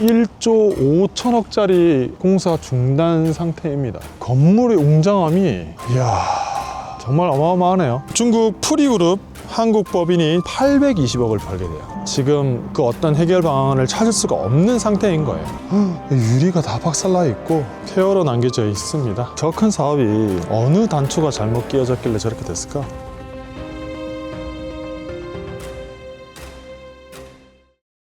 1조 5천억짜리 공사 중단 상태입니다. 건물의 웅장함이 이야 정말 어마어마하네요. 중국 프리그룹 한국 법인이 820억을 벌게 돼요. 지금 그 어떤 해결 방안을 찾을 수가 없는 상태인 거예요. 유리가 다 박살나 있고 폐허로 남겨져 있습니다. 저 큰 사업이 어느 단추가 잘못 끼워졌길래 저렇게 됐을까?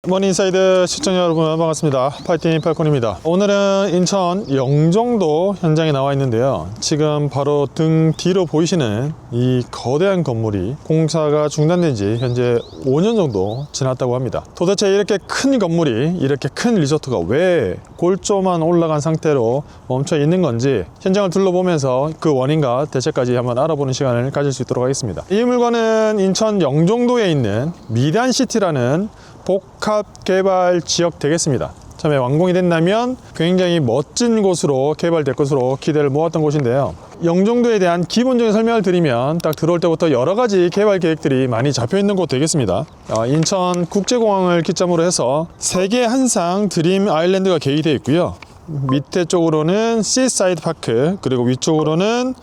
머니인사이드 시청자 여러분 반갑습니다. 파이팅 팔콘입니다. 오늘은 인천 영종도 현장에 나와 있는데요. 지금 바로 등 뒤로 보이시는 이 거대한 건물이 공사가 중단된 지 현재 5년 정도 지났다고 합니다. 도대체 이렇게 큰 건물이, 이렇게 큰 리조트가 왜 골조만 올라간 상태로 멈춰 있는 건지 현장을 둘러보면서 그 원인과 대책까지 한번 알아보는 시간을 가질 수 있도록 하겠습니다. 이 물건은 인천 영종도에 있는 미단시티라는 복합 개발 지역 되겠습니다. 처음에 완공이 된다면 굉장히 멋진 곳으로 개발될 것으로 기대를 모았던 곳인데요. 영종도에 대한 기본적인 설명을 드리면 딱 들어올 때부터 여러 가지 개발 계획들이 많이 잡혀 있는 곳 되겠습니다. 인천 국제공항을 기점으로 해서 세계 한상 드림 아일랜드가 계획되어 있고요. 밑에 쪽으로는 시사이드 파크, 그리고 위쪽으로는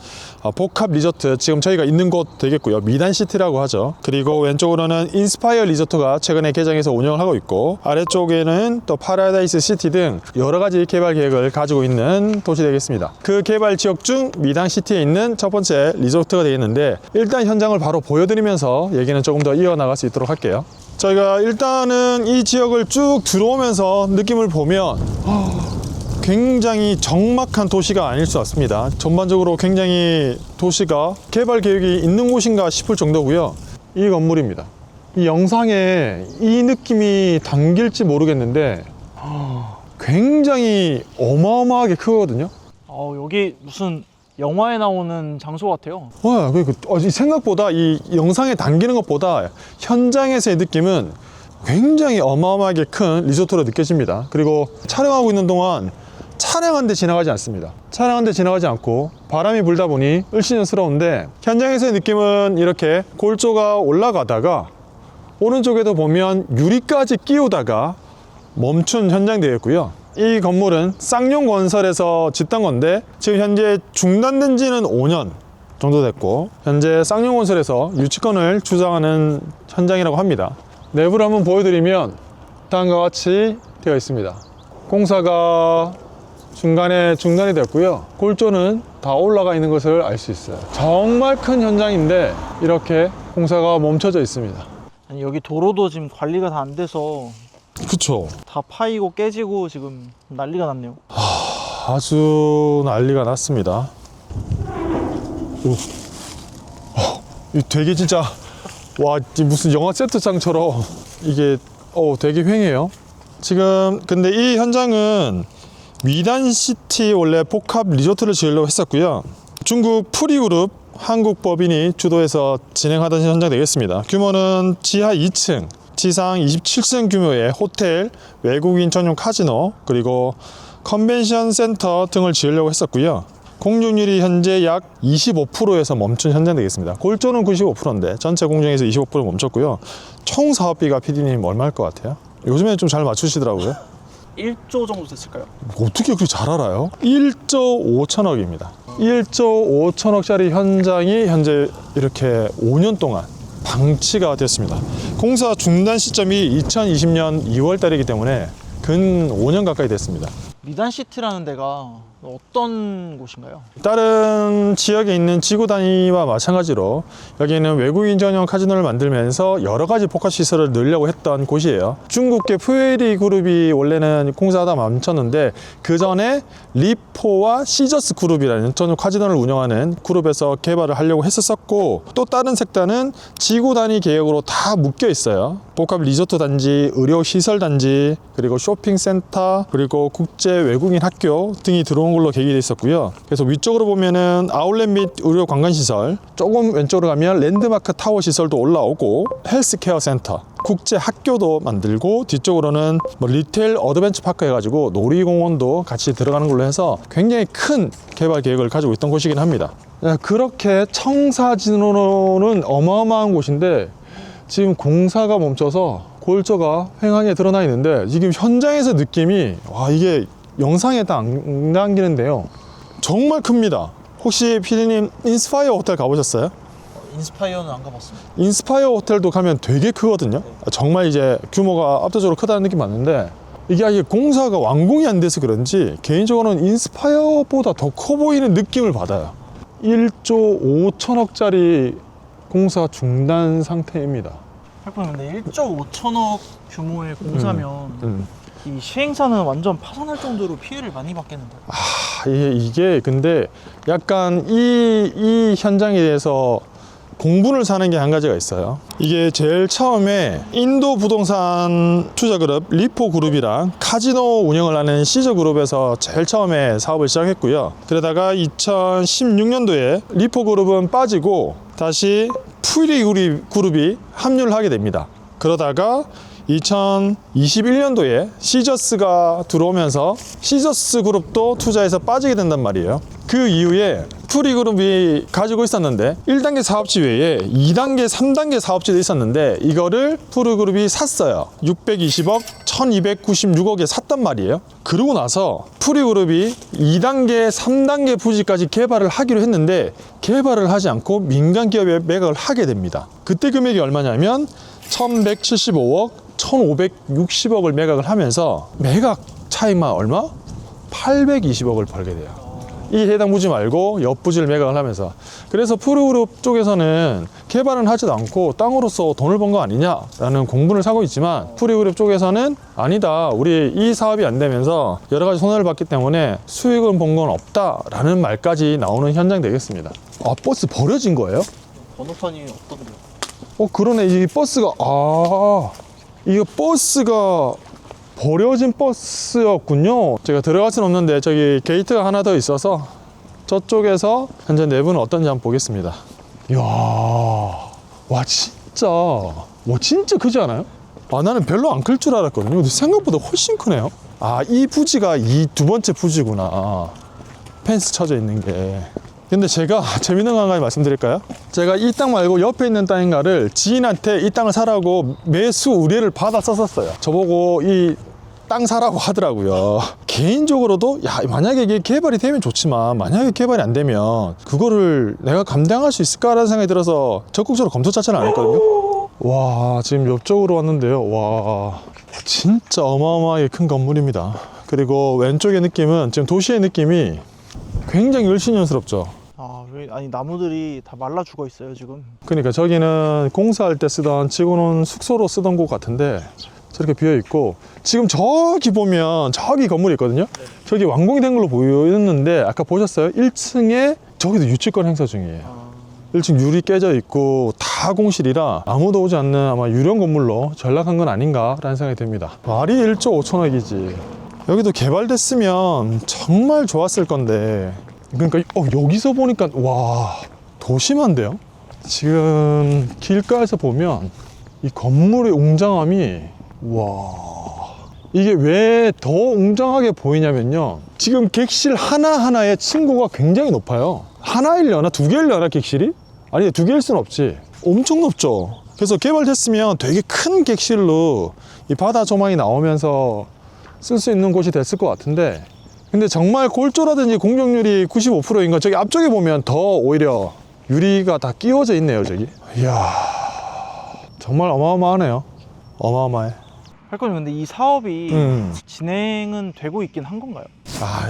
복합 리조트, 지금 저희가 있는 곳 되겠고요. 미단시티라고 하죠. 그리고 왼쪽으로는 인스파이어 리조트가 최근에 개장해서 운영을 하고 있고, 아래쪽에는 또 파라다이스 시티 등 여러 가지 개발 계획을 가지고 있는 도시 되겠습니다. 그 개발 지역 중 미단시티에 있는 첫 번째 리조트가 되겠는데, 일단 현장을 바로 보여드리면서 얘기는 조금 더 이어나갈 수 있도록 할게요. 저희가 일단은 이 지역을 쭉 들어오면서 느낌을 보면 굉장히 적막한 도시가 아닐 수 없습니다. 전반적으로 굉장히 도시가 개발 계획이 있는 곳인가 싶을 정도고요. 이 건물입니다. 이 영상에 이 느낌이 담길지 모르겠는데 굉장히 어마어마하게 크거든요. 여기 무슨 영화에 나오는 장소 같아요. 생각보다 이 영상에 담기는 것보다 현장에서의 느낌은 굉장히 어마어마하게 큰 리조트로 느껴집니다. 그리고 촬영하고 있는 동안 차량한 대 지나가지 않습니다. 차량한 대 지나가지 않고 바람이 불다 보니 을씨년스러운데, 현장에서의 느낌은 이렇게 골조가 올라가다가 오른쪽에도 보면 유리까지 끼우다가 멈춘 현장 되겠고요. 이 건물은 쌍용건설에서 짓던 건데 지금 현재 중단된 지는 5년 정도 됐고, 현재 쌍용건설에서 유치권을 주장하는 현장이라고 합니다. 내부를 한번 보여드리면 다음과 같이 되어 있습니다. 공사가 중간에 중단이 됐고요. 골조는 다 올라가 있는 것을 알 수 있어요. 정말 큰 현장인데 이렇게 공사가 멈춰져 있습니다. 아니, 여기 도로도 지금 관리가 다 안 돼서 그쵸? 다 파이고 깨지고 지금 난리가 났네요. 아주 난리가 났습니다. 이 되게 진짜 무슨 영화 세트장처럼 이게 되게 휑해요. 지금 근데 이 현장은 미단시티 원래 복합 리조트를 지으려고 했었고요. 중국 프리그룹 한국 법인이 주도해서 진행하던 현장 되겠습니다. 규모는 지하 2층, 지상 27층 규모의 호텔, 외국인 전용 카지노, 그리고 컨벤션 센터 등을 지으려고 했었고요. 공중률이 현재 약 25%에서 멈춘 현장 되겠습니다. 골조는 95%인데 전체 공정에서 25% 멈췄고요. 총 사업비가 PD님 얼마일 것 같아요? 요즘에 좀 잘 맞추시더라고요. 1조 정도 됐을까요? 어떻게 그렇게 잘 알아요? 1조 5천억입니다. 1조 5천억짜리 현장이 현재 이렇게 5년 동안 방치가 됐습니다. 공사 중단 시점이 2020년 2월 달이기 때문에 근 5년 가까이 됐습니다. 미단시티라는 데가 어떤 곳인가요? 다른 지역에 있는 지구 단위와 마찬가지로 여기는 외국인 전용 카지노를 만들면서 여러 가지 복합 시설을 넣으려고 했던 곳이에요. 중국계 푸에리 그룹이 원래는 공사하다 멈췄는데, 그 전에 리포와 시저스 그룹이라는 전용 카지노를 운영하는 그룹에서 개발을 하려고 했었고, 또 다른 색단은 지구 단위 계획으로 다 묶여 있어요. 복합 리조트 단지, 의료 시설 단지, 그리고 쇼핑센터, 그리고 국제 외국인 학교 등이 들어온 걸로 계획이 있었고요. 그래서 위쪽으로 보면은 아울렛 및 의료 관광시설, 조금 왼쪽으로 가면 랜드마크 타워 시설도 올라오고 헬스케어 센터, 국제 학교도 만들고, 뒤쪽으로는 리테일 어드벤처 파크 해가지고 놀이공원도 같이 들어가는 걸로 해서 굉장히 큰 개발 계획을 가지고 있던 곳이긴 합니다. 그렇게 청사진으로는 어마어마한 곳인데 지금 공사가 멈춰서 골조가 횡하게 드러나 있는데 지금 현장에서 느낌이 와 이게 영상에 딱 안 남기는데요. 정말 큽니다. 혹시 피디님 인스파이어 호텔 가보셨어요? 인스파이어는 안 가봤습니다. 인스파이어 호텔도 가면 되게 크거든요. 정말 이제 규모가 압도적으로 크다는 느낌 맞는데 이게 아직 공사가 완공이 안 돼서 그런지 개인적으로는 인스파이어보다 더 커 보이는 느낌을 받아요. 1조 5천억짜리 공사 중단 상태입니다. 할거님 근데 1조 5천억 규모의 공사면 이 시행사는 완전 파산할 정도로 피해를 많이 받겠는데요. 이게 근데 약간 이 현장에 대해서 공분을 사는 게 한 가지가 있어요. 이게 제일 처음에 인도 부동산 투자그룹 리포그룹이랑 카지노 운영을 하는 시저그룹에서 제일 처음에 사업을 시작했고요. 그러다가 2016년도에 리포그룹은 빠지고 다시 푸리그룹이 합류를 하게 됩니다. 그러다가 2021년도에 시저스가 들어오면서 시저스 그룹도 투자해서 빠지게 된단 말이에요. 그 이후에 푸리그룹이 가지고 있었는데 1단계 사업지 외에 2단계, 3단계 사업지도 있었는데 이거를 푸리그룹이 샀어요. 620억, 1296억에 샀단 말이에요. 그러고 나서 푸리그룹이 2단계, 3단계 부지까지 개발을 하기로 했는데 개발을 하지 않고 민간 기업에 매각을 하게 됩니다. 그때 금액이 얼마냐면 1175억, 1560억을 매각을 하면서 매각 차익만 얼마? 820억을 벌게 돼요. 이 해당 부지 말고 옆 부지를 매각을 하면서. 그래서 푸르그룹 쪽에서는 개발은 하지도 않고 땅으로서 돈을 번 거 아니냐라는 공분을 사고 있지만 푸르그룹 쪽에서는 아니다, 우리 이 사업이 안 되면서 여러 가지 손해를 봤기 때문에 수익을 본 건 없다라는 말까지 나오는 현장 되겠습니다. 아, 버스 버려진 거예요? 번호판이 어떤데요? 그러네. 이 버스가 이거 버스가 버려진 버스였군요. 제가 들어갈 수는 없는데 저기 게이트가 하나 더 있어서 저쪽에서 현재 내부는 어떤지 한번 보겠습니다. 이야, 와 진짜 크지 않아요? 나는 별로 안 클 줄 알았거든요. 근데 생각보다 훨씬 크네요. 이 부지가 이 두 번째 부지구나. 펜스 쳐져 있는 게. 근데 제가 재밌는 거 한 가지 말씀드릴까요? 제가 이 땅 말고 옆에 있는 땅인가를 지인한테 이 땅을 사라고 매수 의뢰를 받아 썼었어요. 저보고 이 땅 사라고 하더라고요. 개인적으로도 만약에 이게 개발이 되면 좋지만 만약에 개발이 안 되면 그거를 내가 감당할 수 있을까라는 생각이 들어서 적극적으로 검토 자체를 안 했거든요. 와, 지금 옆쪽으로 왔는데요. 와, 진짜 어마어마하게 큰 건물입니다. 그리고 왼쪽의 느낌은 지금 도시의 느낌이 굉장히 을씨년스럽죠. 아니 나무들이 다 말라 죽어 있어요 지금. 그러니까 저기는 공사할 때 쓰던 지금은 숙소로 쓰던 곳 같은데 저렇게 비어 있고, 지금 저기 보면 저기 건물이 있거든요. 저기 완공이 된 걸로 보였는데 아까 보셨어요? 1층에 저기도 유치권 행사 중이에요. 1층 유리 깨져 있고 다 공실이라 아무도 오지 않는 아마 유령 건물로 전락한 건 아닌가라는 생각이 듭니다. 말이 1조 5천억이지. 여기도 개발됐으면 정말 좋았을 건데. 그러니까 여기서 보니까 와, 더 심한데요? 지금 길가에서 보면 이 건물의 웅장함이, 와, 이게 왜 더 웅장하게 보이냐면요, 지금 객실 하나하나의 층고가 굉장히 높아요. 하나일려나 두 개일려나 객실이? 아니, 두 개일 순 없지. 엄청 높죠. 그래서 개발됐으면 되게 큰 객실로 이 바다 조망이 나오면서 쓸 수 있는 곳이 됐을 것 같은데, 근데 정말 골조라든지 공정률이 95%인 건 저기 앞쪽에 보면 더 오히려 유리가 다 끼워져 있네요. 저기. 이야, 정말 어마어마하네요. 어마어마해. 할거님 근데 이 사업이 진행은 되고 있긴 한 건가요?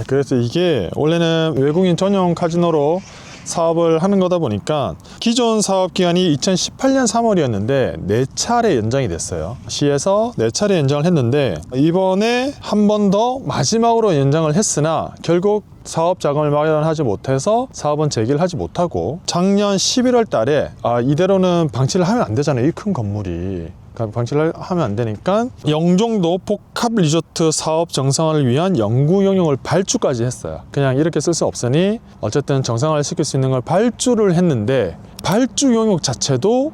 그래서 이게 원래는 외국인 전용 카지노로 사업을 하는 거다 보니까 기존 사업 기간이 2018년 3월이었는데 4차례 연장이 됐어요. 시에서 4차례 연장을 했는데 이번에 한 번 더 마지막으로 연장을 했으나 결국 사업 자금을 마련하지 못해서 사업은 재개를 하지 못하고 작년 11월 달에 이대로는 방치를 하면 안 되잖아요. 이 큰 건물이. 방치를 하면 안 되니까 영종도 복합 리조트 사업 정상화를 위한 연구 용역을 발주까지 했어요. 그냥 이렇게 쓸 수 없으니 어쨌든 정상화를 시킬 수 있는 걸 발주를 했는데, 발주 용역 자체도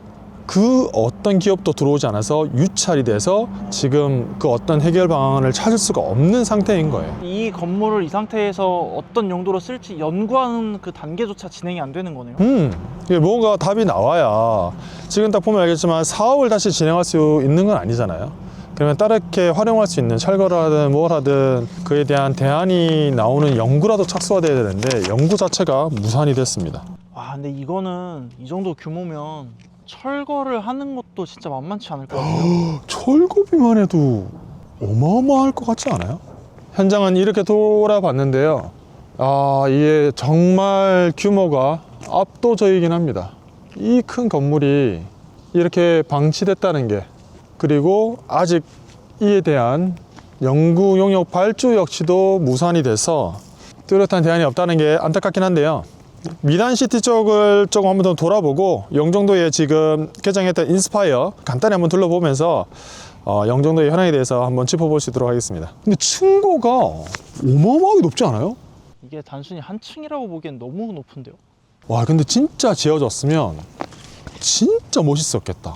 그 어떤 기업도 들어오지 않아서 유찰이 돼서 지금 그 어떤 해결 방안을 찾을 수가 없는 상태인 거예요. 이 건물을 이 상태에서 어떤 용도로 쓸지 연구하는 그 단계조차 진행이 안 되는 거네요. 이게 뭔가 답이 나와야, 지금 딱 보면 알겠지만 사업을 다시 진행할 수 있는 건 아니잖아요. 그러면 다르게 활용할 수 있는 철거를 하든 뭘 하든 그에 대한 대안이 나오는 연구라도 착수가 돼야 되는데 연구 자체가 무산이 됐습니다. 와, 근데 이거는 이 정도 규모면 철거를 하는 것도 진짜 만만치 않을 것 같아요. 철거비만 해도 어마어마할 것 같지 않아요? 현장은 이렇게 돌아봤는데요. 이게 정말 규모가 압도적이긴 합니다. 이 큰 건물이 이렇게 방치됐다는 게, 그리고 아직 이에 대한 연구 용역 발주 역시도 무산이 돼서 뚜렷한 대안이 없다는 게 안타깝긴 한데요. 미단시티 쪽을 조금 한번 더 돌아보고 영종도에 지금 개장했던 인스파이어 간단히 한번 둘러보면서 영종도의 현황에 대해서 한번 짚어볼 수 있도록 하겠습니다. 근데 층고가 어마어마하게 높지 않아요? 이게 단순히 한 층이라고 보기엔 너무 높은데요. 와, 근데 진짜 지어졌으면 진짜 멋있었겠다.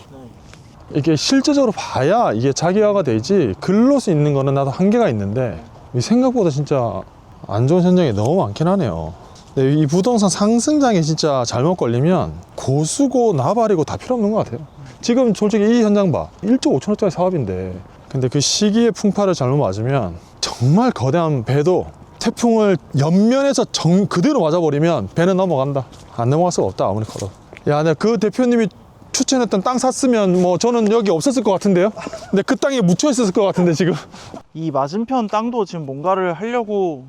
이게 실제적으로 봐야 이게 자기화가 되지 글로서 있는 거는 나도 한계가 있는데 생각보다 진짜 안 좋은 현장이 너무 많긴 하네요. 근데 이 부동산 상승장에 진짜 잘못 걸리면 고수고 나발이고 다 필요 없는 것 같아요. 지금 솔직히 이 현장 봐, 1조 5천억짜리 사업인데, 근데 그 시기의 풍파를 잘못 맞으면 정말 거대한 배도 태풍을 옆면에서 그대로 맞아버리면 배는 넘어간다. 안 넘어갈 수가 없다, 아무리 커도. 야, 근데 그 대표님이 추천했던 땅 샀으면 뭐 저는 여기 없었을 것 같은데요. 근데 그 땅에 묻혀 있었을 것 같은데 지금. 이 맞은편 땅도 지금 뭔가를 하려고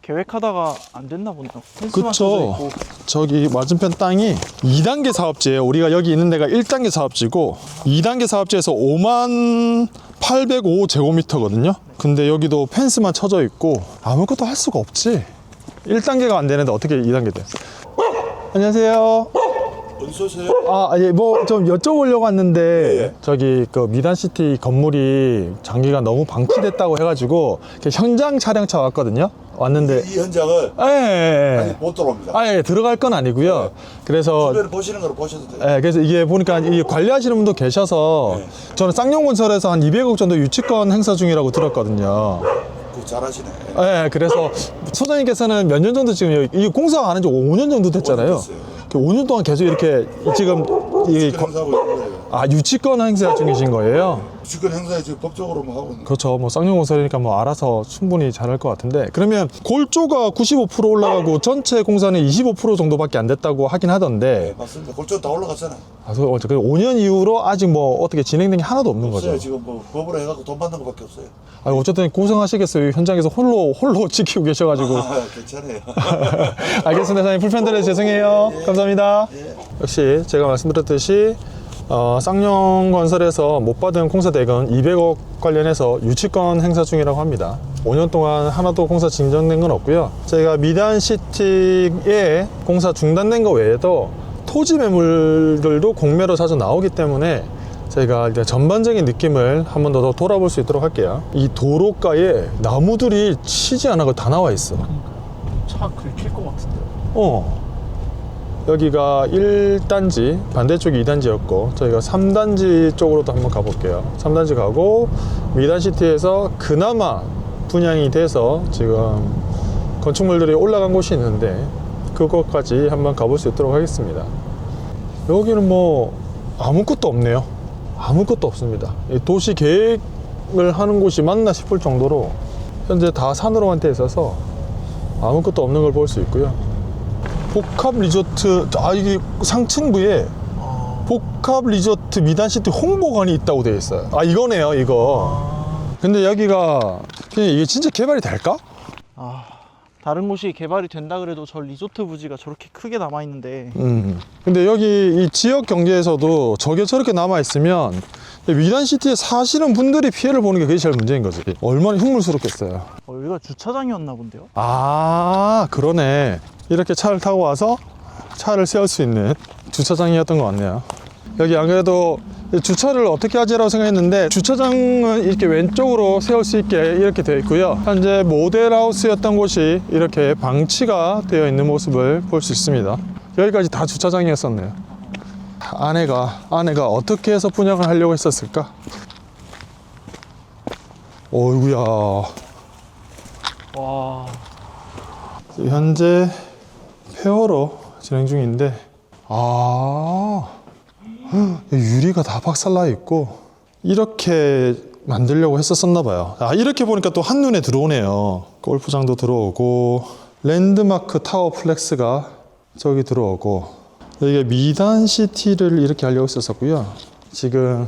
계획하다가 안 됐나 보네요. 펜스만 쳐져 그쵸. 있고. 저기 맞은편 땅이 2단계 사업지예요. 우리가 여기 있는 데가 1단계 사업지고 2단계 사업지에서 5805제곱미터거든요. 근데 여기도 펜스만 쳐져 있고 아무것도 할 수가 없지. 1단계가 안 되는데 어떻게 2단계 돼? 안녕하세요. 어디서 오세요? 예, 뭐 좀 여쭤보려고 왔는데 예. 저기 그 미단시티 건물이 장기가 너무 방치됐다고 해가지고 이렇게 현장 촬영차 왔거든요. 왔는데 이 현장을 예. 못 들어옵니다. 예, 들어갈 건 아니고요. 그래서 주변에 보시는 거로 보셔도 돼요. 그래서 이게 보니까 이 관리하시는 분도 계셔서 네. 저는 쌍용건설에서 한 200억 정도 유치권 행사 중이라고 들었거든요. 그거 잘하시네. 그래서 소장님께서는 몇 년 정도 지금 이 공사가 안 한 지 5년 정도 됐잖아요. 5년 됐어요. 그 5년 동안 계속 이렇게 지금 이 주권 행사하고 있는 거예요. 유치권 행사 중이신 거예요? 주권 행사에 지금 법적으로 뭐 하고 있는 거예요. 그렇죠. 뭐 쌍용건설이니까 뭐 알아서 충분히 잘할 것 같은데, 그러면 골조가 95% 올라가고 전체 공사는 25% 정도밖에 안 됐다고 하긴 하던데, 맞습니다. 골조 다 올라갔잖아요. 그 5년 이후로 아직 뭐 어떻게 진행된 게 하나도 없는 없어요. 거죠. 지금 뭐 법으로 해갖고 돈 받는 거밖에 없어요. 어쨌든 고생하시겠어요. 현장에서 홀로 지키고 계셔가지고. 괜찮아요. 알겠습니다. 사장님 불편드려서 죄송해요. 감사합니다. 역시 제가 말씀드렸듯이 쌍용건설에서 못 받은 공사 대금 200억 관련해서 유치권 행사 중이라고 합니다. 5년 동안 하나도 공사 진전된 건 없고요. 저희가 미단시티에 공사 중단된 거 외에도 토지 매물들도 공매로 자주 나오기 때문에 저희가 일단 전반적인 느낌을 한 번 더 돌아볼 수 있도록 할게요. 이 도로가에 나무들이 치지 않아도 다 나와 있어. 차 긁힐 것 같은데요. 여기가 1단지, 반대쪽이 2단지였고 저희가 3단지 쪽으로도 한번 가볼게요. 3단지 가고 미단시티에서 그나마 분양이 돼서 지금 건축물들이 올라간 곳이 있는데 그것까지 한번 가볼 수 있도록 하겠습니다. 여기는 뭐 아무것도 없네요. 아무것도 없습니다. 도시 계획을 하는 곳이 맞나 싶을 정도로 현재 다 산으로만 돼 있어서 아무것도 없는 걸 볼 수 있고요. 복합 리조트, 이게 상층부에 복합 리조트 미단시티 홍보관이 있다고 되어 있어요. 이거네요, 이거. 근데 여기가 그냥 이게 진짜 개발이 될까? 다른 곳이 개발이 된다 그래도 저 리조트 부지가 저렇게 크게 남아 있는데 근데 여기 이 지역 경제에서도 저게 저렇게 남아 있으면 미단시티에 사시는 분들이 피해를 보는 게 그게 제일 문제인 거지. 얼마나 흉물스럽겠어요. 여기가 주차장이었나 본데요. 그러네. 이렇게 차를 타고 와서 차를 세울 수 있는 주차장이었던 것 같네요. 여기 안 그래도 주차를 어떻게 하지라고 생각했는데 주차장은 이렇게 왼쪽으로 세울 수 있게 이렇게 되어 있고요. 현재 모델하우스였던 곳이 이렇게 방치가 되어 있는 모습을 볼 수 있습니다. 여기까지 다 주차장이었었네요. 아내가 어떻게 해서 분양을 하려고 했었을까? 어이구야. 와, 현재 폐허로 진행 중인데 유리가 다 박살나 있고 이렇게 만들려고 했었었나 봐요. 아, 이렇게 보니까 또 한눈에 들어오네요. 골프장도 들어오고 랜드마크 타워 플렉스가 저기 들어오고 여기가 미단시티를 이렇게 하려고 했었고요. 지금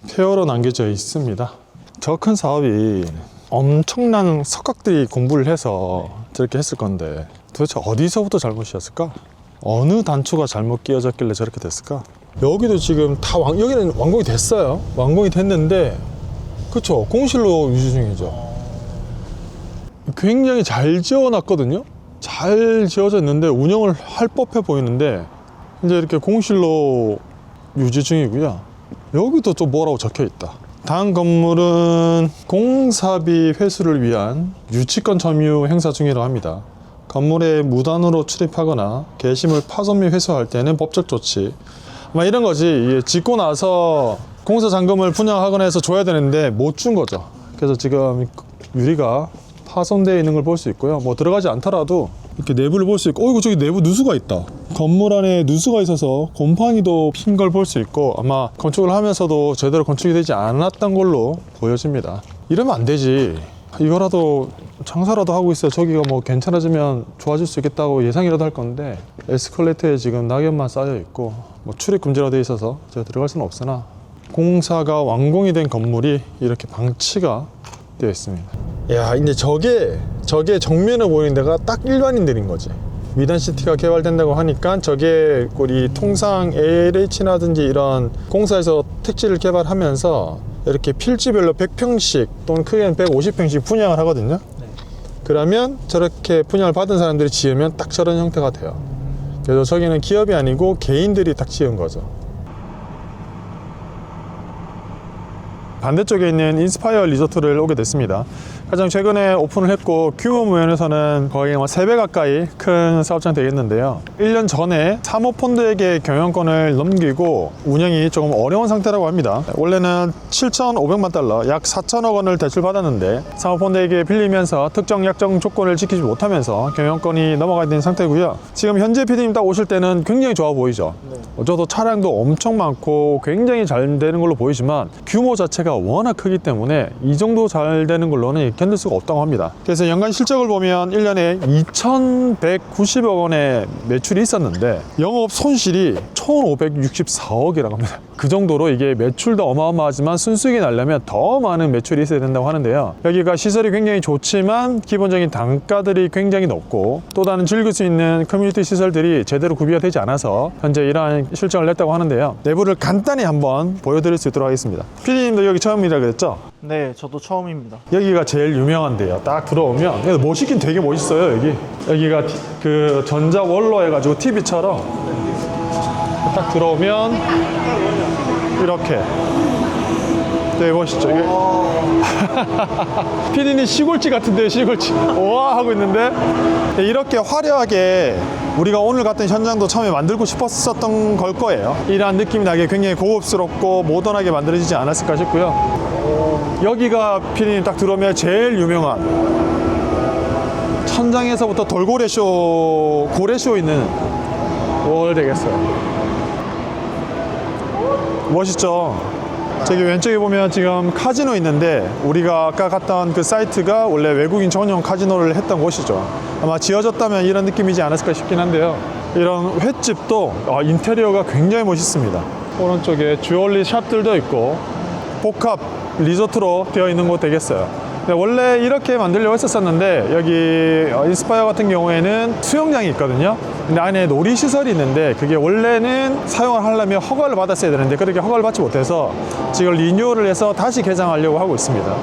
폐허로 남겨져 있습니다. 저 큰 사업이 엄청난 석각들이 공부를 해서 저렇게 했을 건데 도대체 어디서부터 잘못이었을까? 어느 단추가 잘못 끼워졌길래 저렇게 됐을까? 여기도 지금 다 여기는 완공이 됐어요. 완공이 됐는데 그쵸, 공실로 유지 중이죠. 굉장히 잘 지어놨거든요. 잘 지어져 있는데 운영을 할 법해 보이는데 이제 이렇게 공실로 유지 중이고요. 여기도 좀 뭐라고 적혀 있다. 다음 건물은 공사비 회수를 위한 유치권 점유 행사 중이라고 합니다. 건물에 무단으로 출입하거나 게시물 파손 및 회수할 때는 법적 조치, 막 이런 거지. 이게 짓고 나서 공사 잔금을 분양하거나 해서 줘야 되는데 못 준 거죠. 그래서 지금 유리가 파손되어 있는 걸 볼 수 있고요. 뭐 들어가지 않더라도 이렇게 내부를 볼 수 있고, 어이구 저기 내부 누수가 있다. 건물 안에 누수가 있어서 곰팡이도 핀 걸 볼 수 있고, 아마 건축을 하면서도 제대로 건축이 되지 않았던 걸로 보여집니다. 이러면 안 되지. 이거라도 장사라도 하고 있어요. 저기가 뭐 괜찮아지면 좋아질 수 있겠다고 예상이라도 할 건데 에스컬레이터에 지금 낙엽만 쌓여 있고 뭐 출입 금지로 되어 있어서 제가 들어갈 수는 없으나 공사가 완공이 된 건물이 이렇게 방치가 되어 있습니다. 야, 근데 저게 정면에 보이는 데가 딱 일반인들인 거지. 미단시티가 개발된다고 하니까 저게 우리 통상 LH라든지 이런 공사에서 택지를 개발하면서 이렇게 필지별로 100평씩 또는 크게는 150평씩 분양을 하거든요. 네. 그러면 저렇게 분양을 받은 사람들이 지으면 딱 저런 형태가 돼요. 그래서 저기는 기업이 아니고 개인들이 딱 지은 거죠. 반대쪽에 있는 인스파이어 리조트를 오게 됐습니다. 가장 최근에 오픈을 했고 규모 면에서는 거의 3배 가까이 큰 사업장 되겠는데요. 1년 전에 사모펀드에게 경영권을 넘기고 운영이 조금 어려운 상태라고 합니다. 원래는 7,500만 달러, 약 4천억 원을 대출받았는데 사모펀드에게 빌리면서 특정 약정 조건을 지키지 못하면서 경영권이 넘어가 있는 상태고요. 지금 현재 PD님 딱 오실 때는 굉장히 좋아 보이죠. 저도 차량도 엄청 많고 굉장히 잘 되는 걸로 보이지만 규모 자체가 워낙 크기 때문에 이 정도 잘 되는 걸로는 견딜 수가 없다고 합니다. 그래서 연간 실적을 보면 1년에 2,190억 원의 매출이 있었는데 영업 손실이 1,564억이라고 합니다. 그 정도로 이게 매출도 어마어마하지만 순수익이 나려면 더 많은 매출이 있어야 된다고 하는데요. 여기가 시설이 굉장히 좋지만 기본적인 단가들이 굉장히 높고 또 다른 즐길 수 있는 커뮤니티 시설들이 제대로 구비가 되지 않아서 현재 이러한 실적을 냈다고 하는데요. 내부를 간단히 한번 보여드릴 수 있도록 하겠습니다. PD님도 여기 처음이라 그랬죠? 네, 저도 처음입니다. 여기가 제일 유명한데요. 딱 들어오면 그래서 멋있긴 되게 멋있어요. 여기가 그 전자원로 해가지고 TV처럼 딱 들어오면 이렇게 되게 멋있죠. 이게 피디님 시골집 같은데요. 시골집 우와 하고 있는데 이렇게 화려하게 우리가 오늘 같은 현장도 처음에 만들고 싶었었던 걸 거예요. 이러한 느낌이 나게 굉장히 고급스럽고 모던하게 만들어지지 않았을까 싶고요. 여기가 피디님 딱 들어오면 제일 유명한 천장에서부터 돌고래쇼 고래쇼 있는 월 되겠어요. 멋있죠? 저기 왼쪽에 보면 지금 카지노 있는데 우리가 아까 갔던 그 사이트가 원래 외국인 전용 카지노를 했던 곳이죠. 아마 지어졌다면 이런 느낌이지 않았을까 싶긴 한데요. 이런 횟집도 인테리어가 굉장히 멋있습니다. 오른쪽에 주얼리 샵들도 있고 복합 리조트로 되어 있는 곳 되겠어요. 원래 이렇게 만들려고 했었는데 여기 인스파이어 같은 경우에는 수영장이 있거든요. 근데 안에 놀이시설이 있는데 그게 원래는 사용을 하려면 허가를 받았어야 되는데 그렇게 허가를 받지 못해서 지금 리뉴얼을 해서 다시 개장하려고 하고 있습니다.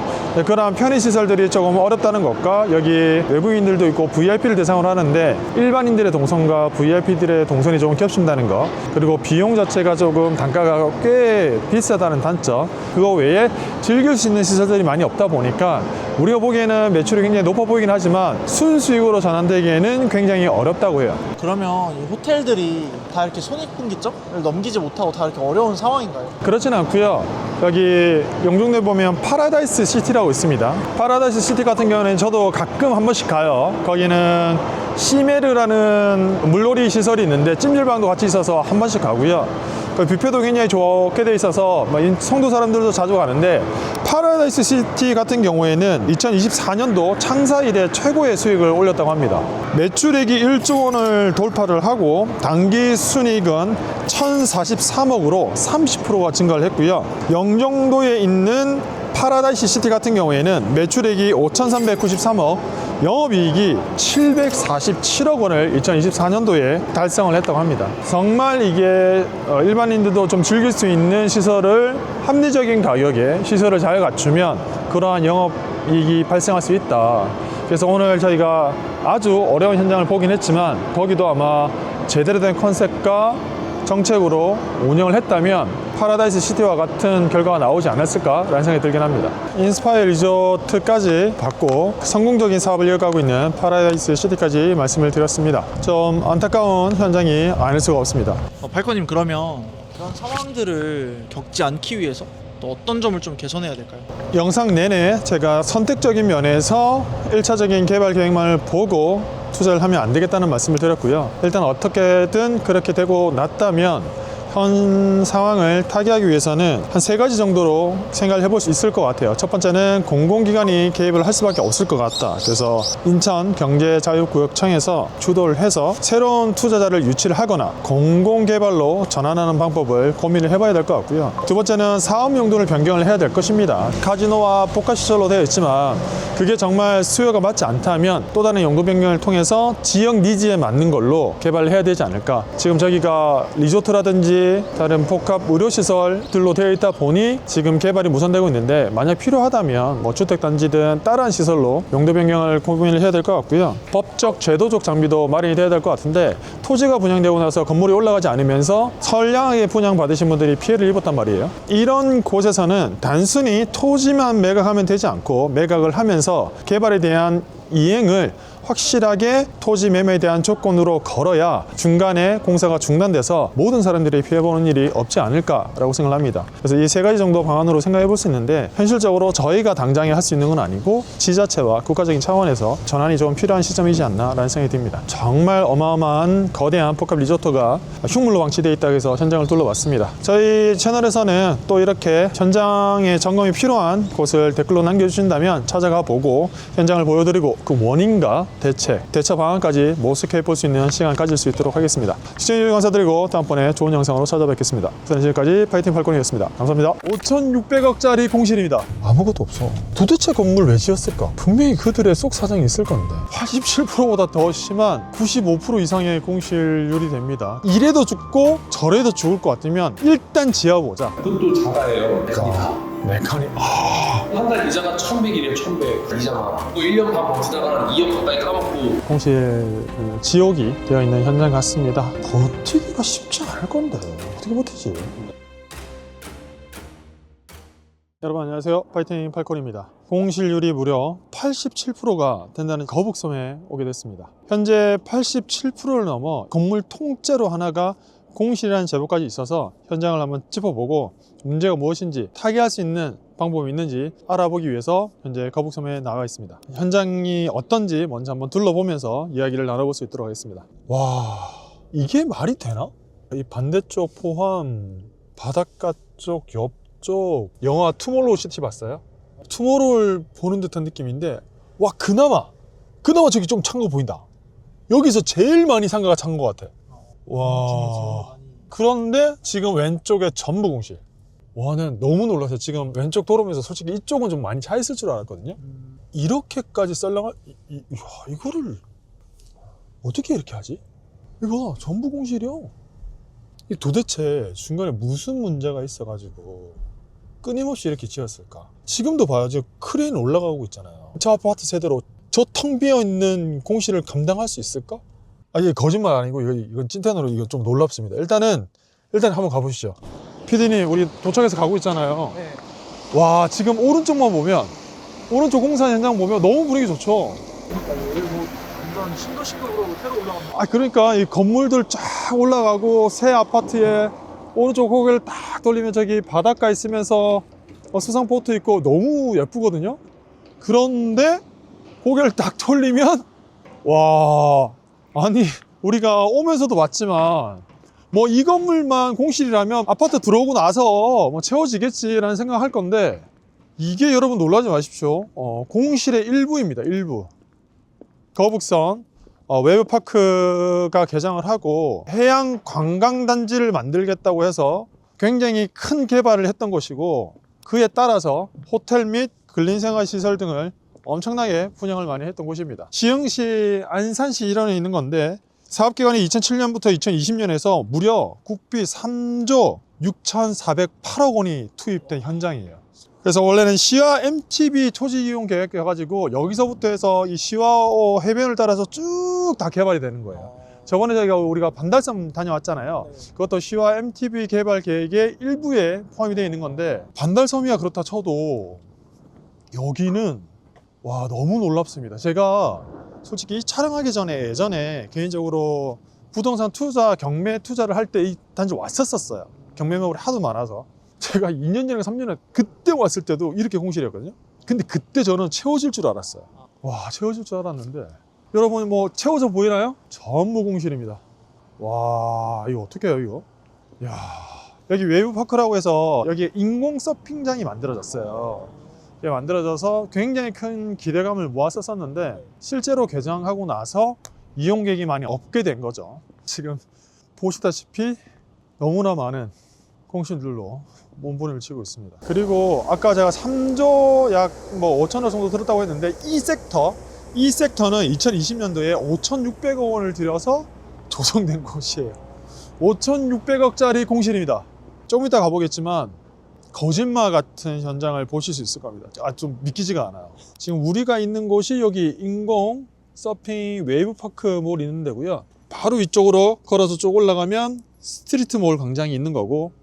그런 편의시설들이 조금 어렵다는 것과 여기 외국인들도 있고 VIP를 대상으로 하는데 일반인들의 동선과 VIP들의 동선이 조금 겹친다는 거, 그리고 비용 자체가 조금 단가가 꽤 비싸다는 단점, 그거 외에 즐길 수 있는 시설들이 많이 없다 보니까 우리가 보기에는 매출이 굉장히 높아 보이긴 하지만 순수익으로 전환되기에는 굉장히 어렵다고 해요. 그러면 이 호텔들이 다 이렇게 손익분기점을 넘기지 못하고 다 이렇게 어려운 상황인가요? 그렇진 않고요. 여기 영종도에 보면 파라다이스 시티라고 있습니다. 파라다이스 시티 같은 경우는 저도 가끔 한 번씩 가요. 거기는 시메르라는 물놀이 시설이 있는데 찜질방도 같이 있어서 한 번씩 가고요. 그 뷔페도 굉장히 좋게 돼 있어서 성도 사람들도 자주 가는데, 파라다이스 시티 같은 경우에는 2024년도 창사 이래 최고의 수익을 올렸다고 합니다. 매출액이 1조 원을 돌파를 하고 당기 순이익은 1,043억으로 30%가 증가를 했고요. 영종도에 있는 파라다이스 시티 같은 경우에는 매출액이 5,393억, 영업이익이 747억 원을 2024년도에 달성을 했다고 합니다. 정말 이게 일반인들도 좀 즐길 수 있는 시설을 합리적인 가격에 시설을 잘 갖추면 그러한 영업이익이 발생할 수 있다. 그래서 오늘 저희가 아주 어려운 현장을 보긴 했지만 거기도 아마 제대로 된 컨셉과 정책으로 운영을 했다면 파라다이스 시티와 같은 결과가 나오지 않았을까라는 생각이 들긴 합니다. 인스파이어 리조트까지 받고 성공적인 사업을 이어가고 있는 파라다이스 시티까지 말씀을 드렸습니다. 좀 안타까운 현장이 아닐 수가 없습니다. 발코님, 그러면 그런 상황들을 겪지 않기 위해서 또 어떤 점을 좀 개선해야 될까요? 영상 내내 제가 선택적인 면에서 1차적인 개발 계획만을 보고 투자를 하면 안 되겠다는 말씀을 드렸고요. 일단 어떻게든 그렇게 되고 났다면 현 상황을 타개하기 위해서는 한 3가지 정도로 생각을 해볼 수 있을 것 같아요. 첫 번째는 공공기관이 개입을 할 수밖에 없을 것 같다. 그래서 인천경제자유구역청에서 주도를 해서 새로운 투자자를 유치를 하거나 공공개발로 전환하는 방법을 고민을 해봐야 될 것 같고요. 두 번째는 사업 용도를 변경을 해야 될 것입니다. 카지노와 포카시설로 되어 있지만 그게 정말 수요가 맞지 않다면 또 다른 용도 변경을 통해서 지역 니즈에 맞는 걸로 개발을 해야 되지 않을까. 지금 저기가 리조트라든지 다른 복합 의료시설들로 되어 있다 보니 지금 개발이 무산되고 있는데, 만약 필요하다면 뭐 주택단지든 다른 시설로 용도 변경을 고민을 해야 될 것 같고요. 법적, 제도적 장비도 마련이 돼야 될 것 같은데, 토지가 분양되고 나서 건물이 올라가지 않으면서 선량하게 분양받으신 분들이 피해를 입었단 말이에요. 이런 곳에서는 단순히 토지만 매각하면 되지 않고 매각을 하면서 개발에 대한 이행을 확실하게 토지 매매에 대한 조건으로 걸어야 중간에 공사가 중단돼서 모든 사람들이 피해보는 일이 없지 않을까라고 생각합니다. 그래서 이 3가지 정도 방안으로 생각해 볼 수 있는데, 현실적으로 저희가 당장에 할 수 있는 건 아니고 지자체와 국가적인 차원에서 전환이 좀 필요한 시점이지 않나라는 생각이 듭니다. 정말 어마어마한 거대한 복합 리조트가 흉물로 방치되어 있다고 해서 현장을 둘러봤습니다. 저희 채널에서는 또 이렇게 현장에 점검이 필요한 곳을 댓글로 남겨주신다면 찾아가 보고 현장을 보여드리고 그 원인과 대처 방안까지 모색해 볼 수 있는 시간 가질 수 있도록 하겠습니다. 시청해주셔서 감사드리고 다음번에 좋은 영상으로 찾아뵙겠습니다. 저는 지금까지 파이팅 팔콘이었습니다. 감사합니다. 5,600억짜리 공실입니다. 아무것도 없어. 도대체 건물 왜 지었을까? 분명히 그들의 속 사정이 있을 건데 87%보다 더 심한 95% 이상의 공실률이 됩니다. 이래도 죽고 저래도 죽을 것 같으면 일단 지어보자. 그것도 작아요. 메카닉. 한 달 이자가 1,100이래요. 1,100 이자가. 또 1년 반 버티다가 2억 가까이 까먹고. 공실 지옥이 되어 있는 현장 같습니다. 버티기가 쉽지 않을 건데 어떻게 버티지? 여러분 안녕하세요. 파이팅 팔콘입니다. 공실률이 무려 87%가 된다는 거북섬에 오게 됐습니다. 현재 87%를 넘어 건물 통째로 하나가 공실이라는 제보까지 있어서 현장을 한번 짚어보고 문제가 무엇인지 타개할 수 있는 방법이 있는지 알아보기 위해서 현재 거북섬에 나가 있습니다. 현장이 어떤지 먼저 한번 둘러보면서 이야기를 나눠볼 수 있도록 하겠습니다. 와, 이게 말이 되나? 이 반대쪽 포함 바닷가 쪽, 옆쪽 영화 투모로우 시티 봤어요? 투모로우를 보는 듯한 느낌인데, 와, 그나마 저기 좀 찬 거 보인다. 여기서 제일 많이 상가가 찬 것 같아. 와, 그런데 지금 왼쪽에 전부 공실. 와, 난 너무 놀라서 지금 왼쪽 도로면서 솔직히 이쪽은 좀 많이 차 있을 줄 알았거든요. 이렇게까지 썰렁할 이거를 어떻게 이렇게 하지? 이거 전부 공실이요. 이 도대체 중간에 무슨 문제가 있어가지고 끊임없이 이렇게 지었을까? 지금도 봐요. 지금 크레인 올라가고 있잖아요. 저 아파트 세대로 저 텅 비어 있는 공실을 감당할 수 있을까? 아, 이게 거짓말 아니고 이건 찐텐으로 이거 좀 놀랍습니다. 일단 한번 가보시죠. PD님, 우리 도착해서 가고 있잖아요. 네. 와, 지금 오른쪽만 보면 오른쪽 공사 현장 보면 너무 분위기 좋죠. 그러니까 여기 뭐 완전 싱글싱글으로 새로 올라간다. 그러니까 이 건물들 쫙 올라가고 새 아파트에 오른쪽 고개를 딱 돌리면 저기 바닷가 있으면서 수상보트 있고 너무 예쁘거든요. 그런데 고개를 딱 돌리면 와, 아니 우리가 오면서도 봤지만 뭐 이 건물만 공실이라면 아파트 들어오고 나서 뭐 채워지겠지라는 생각할 건데, 이게 여러분 놀라지 마십시오. 공실의 일부입니다. 일부. 거북선 웨브파크가 개장을 하고 해양 관광단지를 만들겠다고 해서 굉장히 큰 개발을 했던 것이고, 그에 따라서 호텔 및 근린생활시설 등을 엄청나게 분양을 많이 했던 곳입니다. 시흥시, 안산시 일원에 있는 건데 사업기간이 2007년부터 2020년에서 무려 국비 3조 6,408억 원이 투입된 현장이에요. 그래서 원래는 시와 MTB 토지 이용 계획해가지고 여기서부터 해서 이 시와 해변을 따라서 쭉 다 개발이 되는 거예요. 저번에 저희가 우리가 반달섬 다녀왔잖아요. 그것도 시와 MTB 개발 계획의 일부에 포함이 되어 있는 건데, 반달섬이야 그렇다 쳐도 여기는 와 너무 놀랍습니다. 제가 솔직히 촬영하기 전에 예전에 개인적으로 부동산 투자, 경매 투자를 할 때 이 단지 왔었어요. 경매 매물이 하도 많아서. 제가 2년 전에 3년에 그때 왔을 때도 이렇게 공실이었거든요. 근데 그때 저는 채워질 줄 알았어요. 와, 채워질 줄 알았는데 여러분 뭐 채워져 보이나요? 전부 공실입니다. 와, 이거 어떻게 해요 이거? 야, 여기 웨브파크라고 해서 여기 인공 서핑장이 만들어졌어요. 이게 만들어져서 굉장히 큰 기대감을 모았었는데 실제로 개장하고 나서 이용객이 많이 없게 된 거죠. 지금 보시다시피 너무나 많은 공실들로 몸부림을 치고 있습니다. 그리고 아까 제가 3조 약 뭐 5천억 정도 들었다고 했는데 이 섹터는 2020년도에 5,600억 원을 들여서 조성된 곳이에요. 5,600억짜리 공실입니다. 조금 이따 가보겠지만 거짓말 같은 현장을 보실 수 있을 겁니다. 좀 믿기지가 않아요. 지금 우리가 있는 곳이 여기 인공 서핑 웨이브파크 몰이 있는 데고요. 바로 위쪽으로 걸어서 쭉 올라가면 스트리트몰 광장이 있는 거고,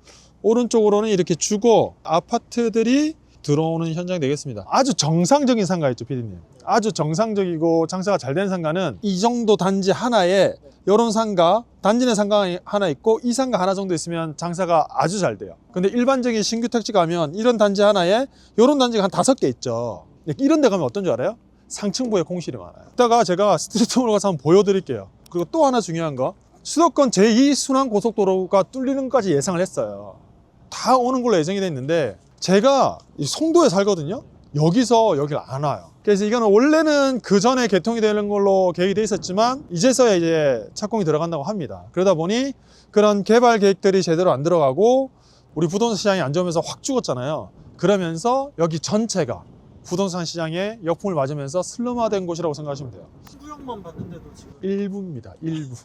오른쪽으로는 이렇게 주거 아파트들이 들어오는 현장이 되겠습니다. 아주 정상적인 상가 있죠, 피디님. 아주 정상적이고 장사가 잘 되는 상가는 이 정도 단지 하나에 이런 상가, 단지 내 상가 하나 있고 이 상가 하나 정도 있으면 장사가 아주 잘 돼요. 근데 일반적인 신규 택지 가면 이런 단지 하나에 이런 단지가 한 5개 있죠. 이런 데 가면 어떤 줄 알아요? 상층부에 공실이 많아요. 이따가 제가 스트리트몰 가서 한번 보여드릴게요. 그리고 또 하나 중요한 거, 수도권 제2순환고속도로가 뚫리는 것까지 예상을 했어요. 다 오는 걸로 예정이 돼 있는데 제가 이 송도에 살거든요. 여기서 여길 안 와요. 그래서 이거는 원래는 그 전에 개통이 되는 걸로 계획이 돼 있었지만 이제서야 이제 착공이 들어간다고 합니다. 그러다 보니 그런 개발 계획들이 제대로 안 들어가고 우리 부동산 시장이 안 좋으면서 확 죽었잖아요. 그러면서 여기 전체가 부동산 시장에 역풍을 맞으면서 슬럼화된 곳이라고 생각하시면 돼요. 구역만 봤는데도 지금 일부입니다. 일부.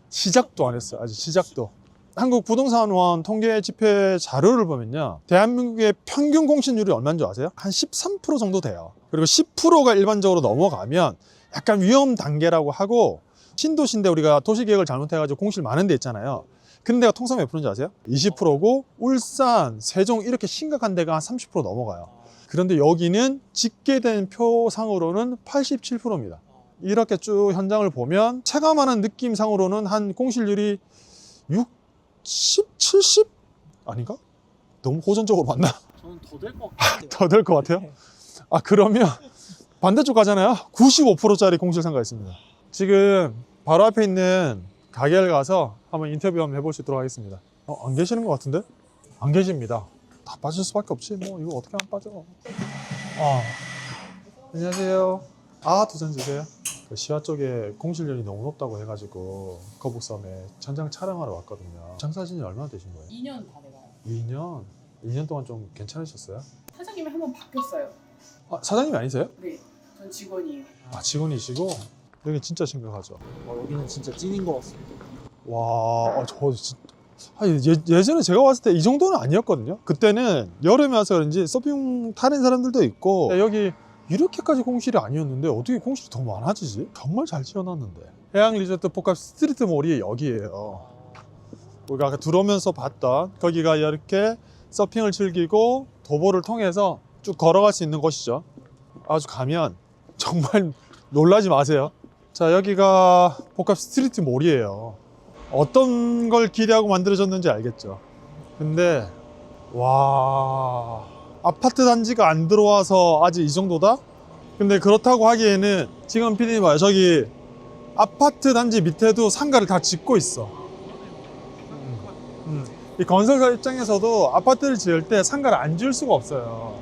시작도 안 했어요. 아직 시작도. 한국 부동산원 통계 지표 자료를 보면요, 대한민국의 평균 공실률이 얼마인 줄 아세요? 한 13% 정도 돼요. 그리고 10%가 일반적으로 넘어가면 약간 위험 단계라고 하고, 신도시인데 우리가 도시계획을 잘못해가지고 공실 많은 데 있잖아요. 그런 데가 통상 몇 프로인지 아세요? 20%고 울산, 세종 이렇게 심각한 데가 한 30% 넘어가요. 그런데 여기는 집계된 표상으로는 87%입니다. 이렇게 쭉 현장을 보면 체감하는 느낌상으로는 한 공실률이 60, 70? 아닌가? 너무 호전적으로 맞나? 저는 더 될 것 같아요. 더 될 것 같아요? 그러면 반대쪽 가잖아요. 95%짜리 공실 상가 있습니다. 지금 바로 앞에 있는 가게를 가서 한번 인터뷰 한번 해볼 수 있도록 하겠습니다. 안 계시는 것 같은데? 안 계십니다. 다 빠질 수밖에 없지. 뭐 이거 어떻게 안 빠져. 안녕하세요. 2잔 주세요. 그 시화 쪽에 공실률이 너무 높다고 해가지고 거북섬에 전장 촬영하러 왔거든요. 장사하신 지 얼마나 되신 거예요? 2년 다 돼가요. 2년 동안 좀 괜찮으셨어요? 사장님이 한 번 바뀌었어요. 사장님이 아니세요? 네, 전 직원이에요. 직원이시고. 여기 진짜 심각하죠. 여기는 진짜 찐인 것 같습니다. 와, 저 진짜 예전에 제가 왔을 때 이 정도는 아니었거든요. 그때는 여름에 와서 그런지 서핑 타는 사람들도 있고, 여기 이렇게까지 공실이 아니었는데 어떻게 공실이 더 많아지지? 정말 잘 지어놨는데. 해양 리조트 복합 스트리트몰이 여기예요. 우리가 아까 들어오면서 봤던 거기가 이렇게 서핑을 즐기고 도보를 통해서 쭉 걸어갈 수 있는 곳이죠. 아주 가면 정말 놀라지 마세요. 자, 여기가 복합 스트리트 몰이에요. 어떤 걸 기대하고 만들어졌는지 알겠죠. 근데 와, 아파트 단지가 안 들어와서 아직 이 정도다? 근데 그렇다고 하기에는 지금 피디님 봐요. 저기 아파트 단지 밑에도 상가를 다 짓고 있어. 이 건설사 입장에서도 아파트를 지을 때 상가를 안 지을 수가 없어요.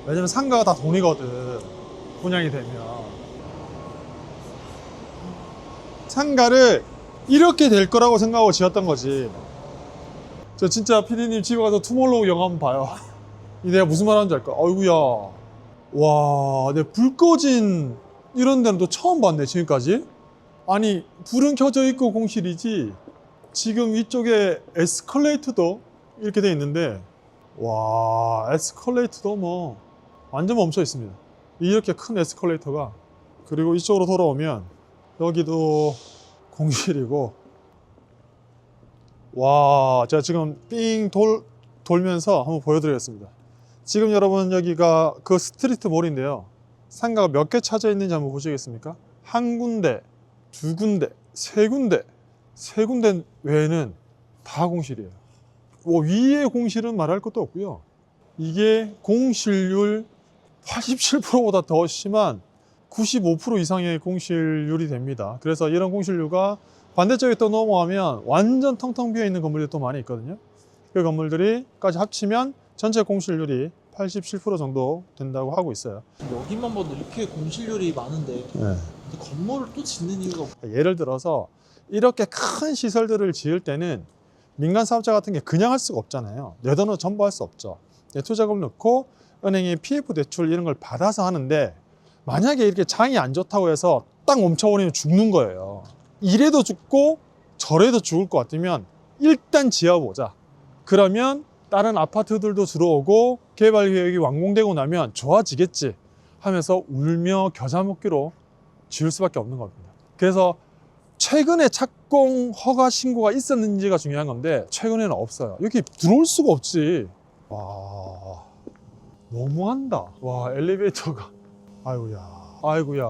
왜냐면 상가가 다 돈이거든, 분양이 되면. 상가를 이렇게 될 거라고 생각하고 지었던 거지. 저 진짜 피디님 집에 가서 투몰로우 영화 한번 봐요. 이 내가 무슨 말 하는지 알까? 어이구야, 와, 내 불 꺼진 이런 데는 또 처음 봤네 지금까지. 아니, 불은 켜져 있고 공실이지, 지금 이쪽에 에스컬레이터도 이렇게 돼 있는데, 와, 에스컬레이터도 뭐 완전 멈춰 있습니다. 이렇게 큰 에스컬레이터가. 그리고 이쪽으로 돌아오면 여기도 공실이고, 와, 제가 지금 삥 돌면서 한번 보여드리겠습니다. 지금 여러분 여기가 그 스트리트 몰인데요, 상가가 몇 개 찾아 있는지 한번 보시겠습니까? 한 군데, 두 군데, 세 군데, 세 군데 외에는 다 공실이에요. 위에 공실은 말할 것도 없고요. 이게 공실률 87%보다 더 심한 95% 이상의 공실률이 됩니다. 그래서 이런 공실률과 반대쪽에 또 넘어가면 완전 텅텅 비어 있는 건물들이 또 많이 있거든요. 그 건물들이까지 합치면 전체 공실률이 87% 정도 된다고 하고 있어요. 여기만 봐도 이렇게 공실률이 많은데 근데 건물을 또 짓는 이유가 예를 들어서 이렇게 큰 시설들을 지을 때는 민간 사업자 같은 게 그냥 할 수가 없잖아요. 내 돈으로 전부 할 수 없죠. 투자금 넣고 은행이 PF 대출 이런 걸 받아서 하는데, 만약에 이렇게 장이 안 좋다고 해서 딱 멈춰버리면 죽는 거예요. 이래도 죽고 저래도 죽을 것 같으면 일단 지어보자. 그러면 다른 아파트들도 들어오고 개발 계획이 완공되고 나면 좋아지겠지 하면서 울며 겨자 먹기로 지을 수밖에 없는 겁니다. 그래서 최근에 착공 허가 신고가 있었는지가 중요한 건데, 최근에는 없어요. 여기 들어올 수가 없지. 와, 너무한다. 와, 엘리베이터가, 아이고야, 아이고야,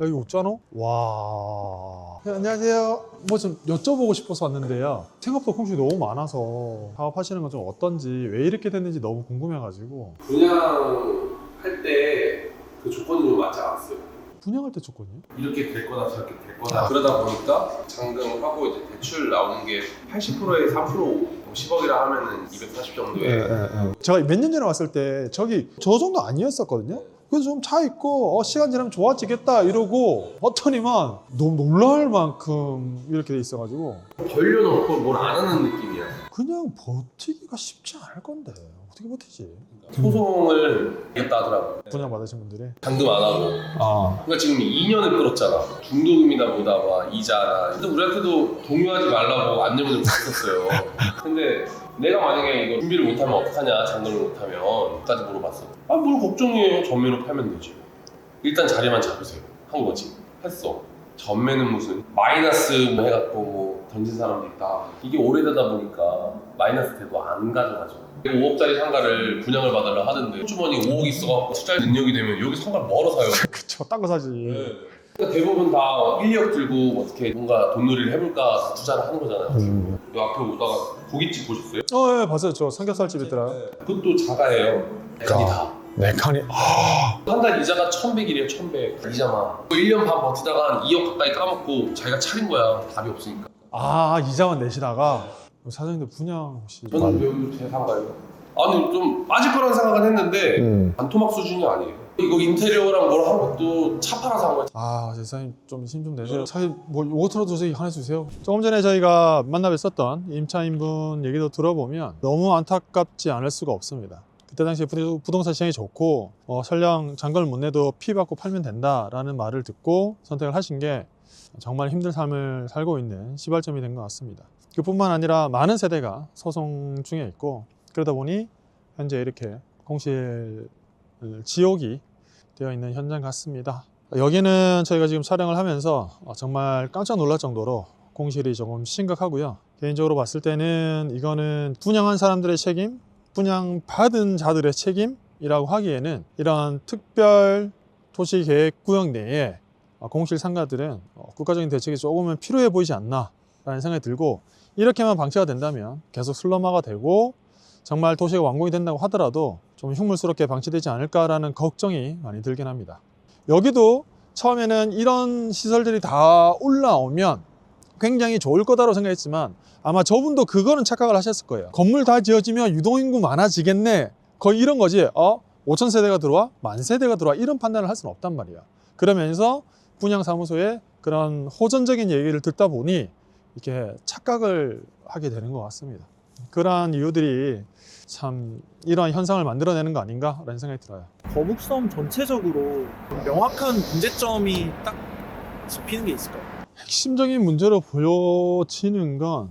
여기 없잖아. 와, 네, 안녕하세요. 뭐 좀 여쭤보고 싶어서 왔는데요, 생각보다 공실이 너무 많아서 사업하시는 건 좀 어떤지, 왜 이렇게 됐는지 너무 궁금해가지고. 분양할 때 그 조건이 좀 맞지 않았어요. 분양할 때 조건이요? 이렇게 될 거다 저렇게 될 거다. 그러다 보니까 잔금하고 이제 대출 나오는 게 80%에 3% 10억이라 하면은 240 정도에. 제가 몇 년 전에 왔을 때 저기 저 정도 아니었었거든요. 그래서 좀 차 있고 시간 지나면 좋아지겠다 이러고 왔더니만 너무 놀랄 만큼 이렇게 돼 있어가지고 벌려놓고 뭘 안 하는 느낌이야. 그냥 버티기가 쉽지 않을 건데 어떻게 버티지? 소송을 이겼다 하더라고. 분양 받으신 분들이. 잔금 안 하고. 그러니까 지금 2년을 끌었잖아. 중도금이나 뭐다 막 이자나. 근데 우리한테도 동요하지 말라고 안내문을 받았었어요. 근데 내가 만약에 이거 준비를 못하면 어떡하냐, 잔금을 못하면 까지 물어봤어. 아, 뭘 걱정이에요. 전매로 팔면 되지. 일단 자리만 잡으세요 한 거지. 했어. 전매는 무슨 마이너스 뭐 해갖고 뭐 던진 사람도 있다. 이게 오래되다 보니까 마이너스 돼도 안 가져가죠. 5억짜리 상가를 분양을 받으려 하던데 주머니 5억 있어갖고 투자 능력이 되면 여기 상가를 뭐하러 사요? 그쵸, 딴 거 사지. 그러니까 대부분 다 1억 들고 어떻게 뭔가 돈놀이를 해볼까 투자를 하는 거잖아요. 요 앞에 오다가 고깃집 보셨어요? 예, 봤어요. 저 삼겹살집 있더라고요. 그것도 자가예요. 칸이 다. 네 칸이. 한 달 이자가 1100이래요. 1100 이자만. 1년 반 버티다가 한 2억 가까이 까먹고 자기가 차린 거야. 답이 없으니까. 이자만 내시다가. 사장님들 분양 혹시 저는 여기 제 상가예요. 아니 좀 빠질 거라는 생각은 했는데 반토막 수준이 아니에요. 이거 인테리어랑 뭘 한 것도 차 팔아서 한 거예요. 세상님 좀 힘 좀 내세요. 사실 뭐 이것저것 하나 주세요. 조금 전에 저희가 만나 뵀었던 임차인분 얘기도 들어보면 너무 안타깝지 않을 수가 없습니다. 그때 당시에 부동산 시장이 좋고 설령 잔금을 못 내도 피 받고 팔면 된다라는 말을 듣고 선택을 하신 게 정말 힘든 삶을 살고 있는 시발점이 된 것 같습니다. 그뿐만 아니라 많은 세대가 소송 중에 있고, 그러다 보니 현재 이렇게 공실 지옥이 되어 있는 현장 같습니다. 여기는 저희가 지금 촬영을 하면서 정말 깜짝 놀랄 정도로 공실이 조금 심각하고요. 개인적으로 봤을 때는 이거는 분양한 사람들의 책임, 분양받은 자들의 책임, 중심이라고 하기에는 이런 특별 도시계획구역 내에 공실 상가들은 국가적인 대책이 조금은 필요해 보이지 않나 라는 생각이 들고, 이렇게만 방치가 된다면 계속 슬럼화가 되고 정말 도시가 완공이 된다고 하더라도 좀 흉물스럽게 방치되지 않을까라는 걱정이 많이 들긴 합니다. 여기도 처음에는 이런 시설들이 다 올라오면 굉장히 좋을 거다라고 생각했지만 아마 저분도 그거는 착각을 하셨을 거예요. 건물 다 지어지면 유동인구 많아지겠네, 거의 이런 거지. 5,000세대가 들어와? 10,000세대가 들어와? 이런 판단을 할 수는 없단 말이야. 그러면서 분양사무소에 그런 호전적인 얘기를 듣다 보니 이렇게 착각을 하게 되는 것 같습니다. 그러한 이유들이 참 이러한 현상을 만들어내는 거 아닌가라는 생각이 들어요. 거북섬 전체적으로 명확한 문제점이 딱 짚히는 게 있을까요? 핵심적인 문제로 보여지는 건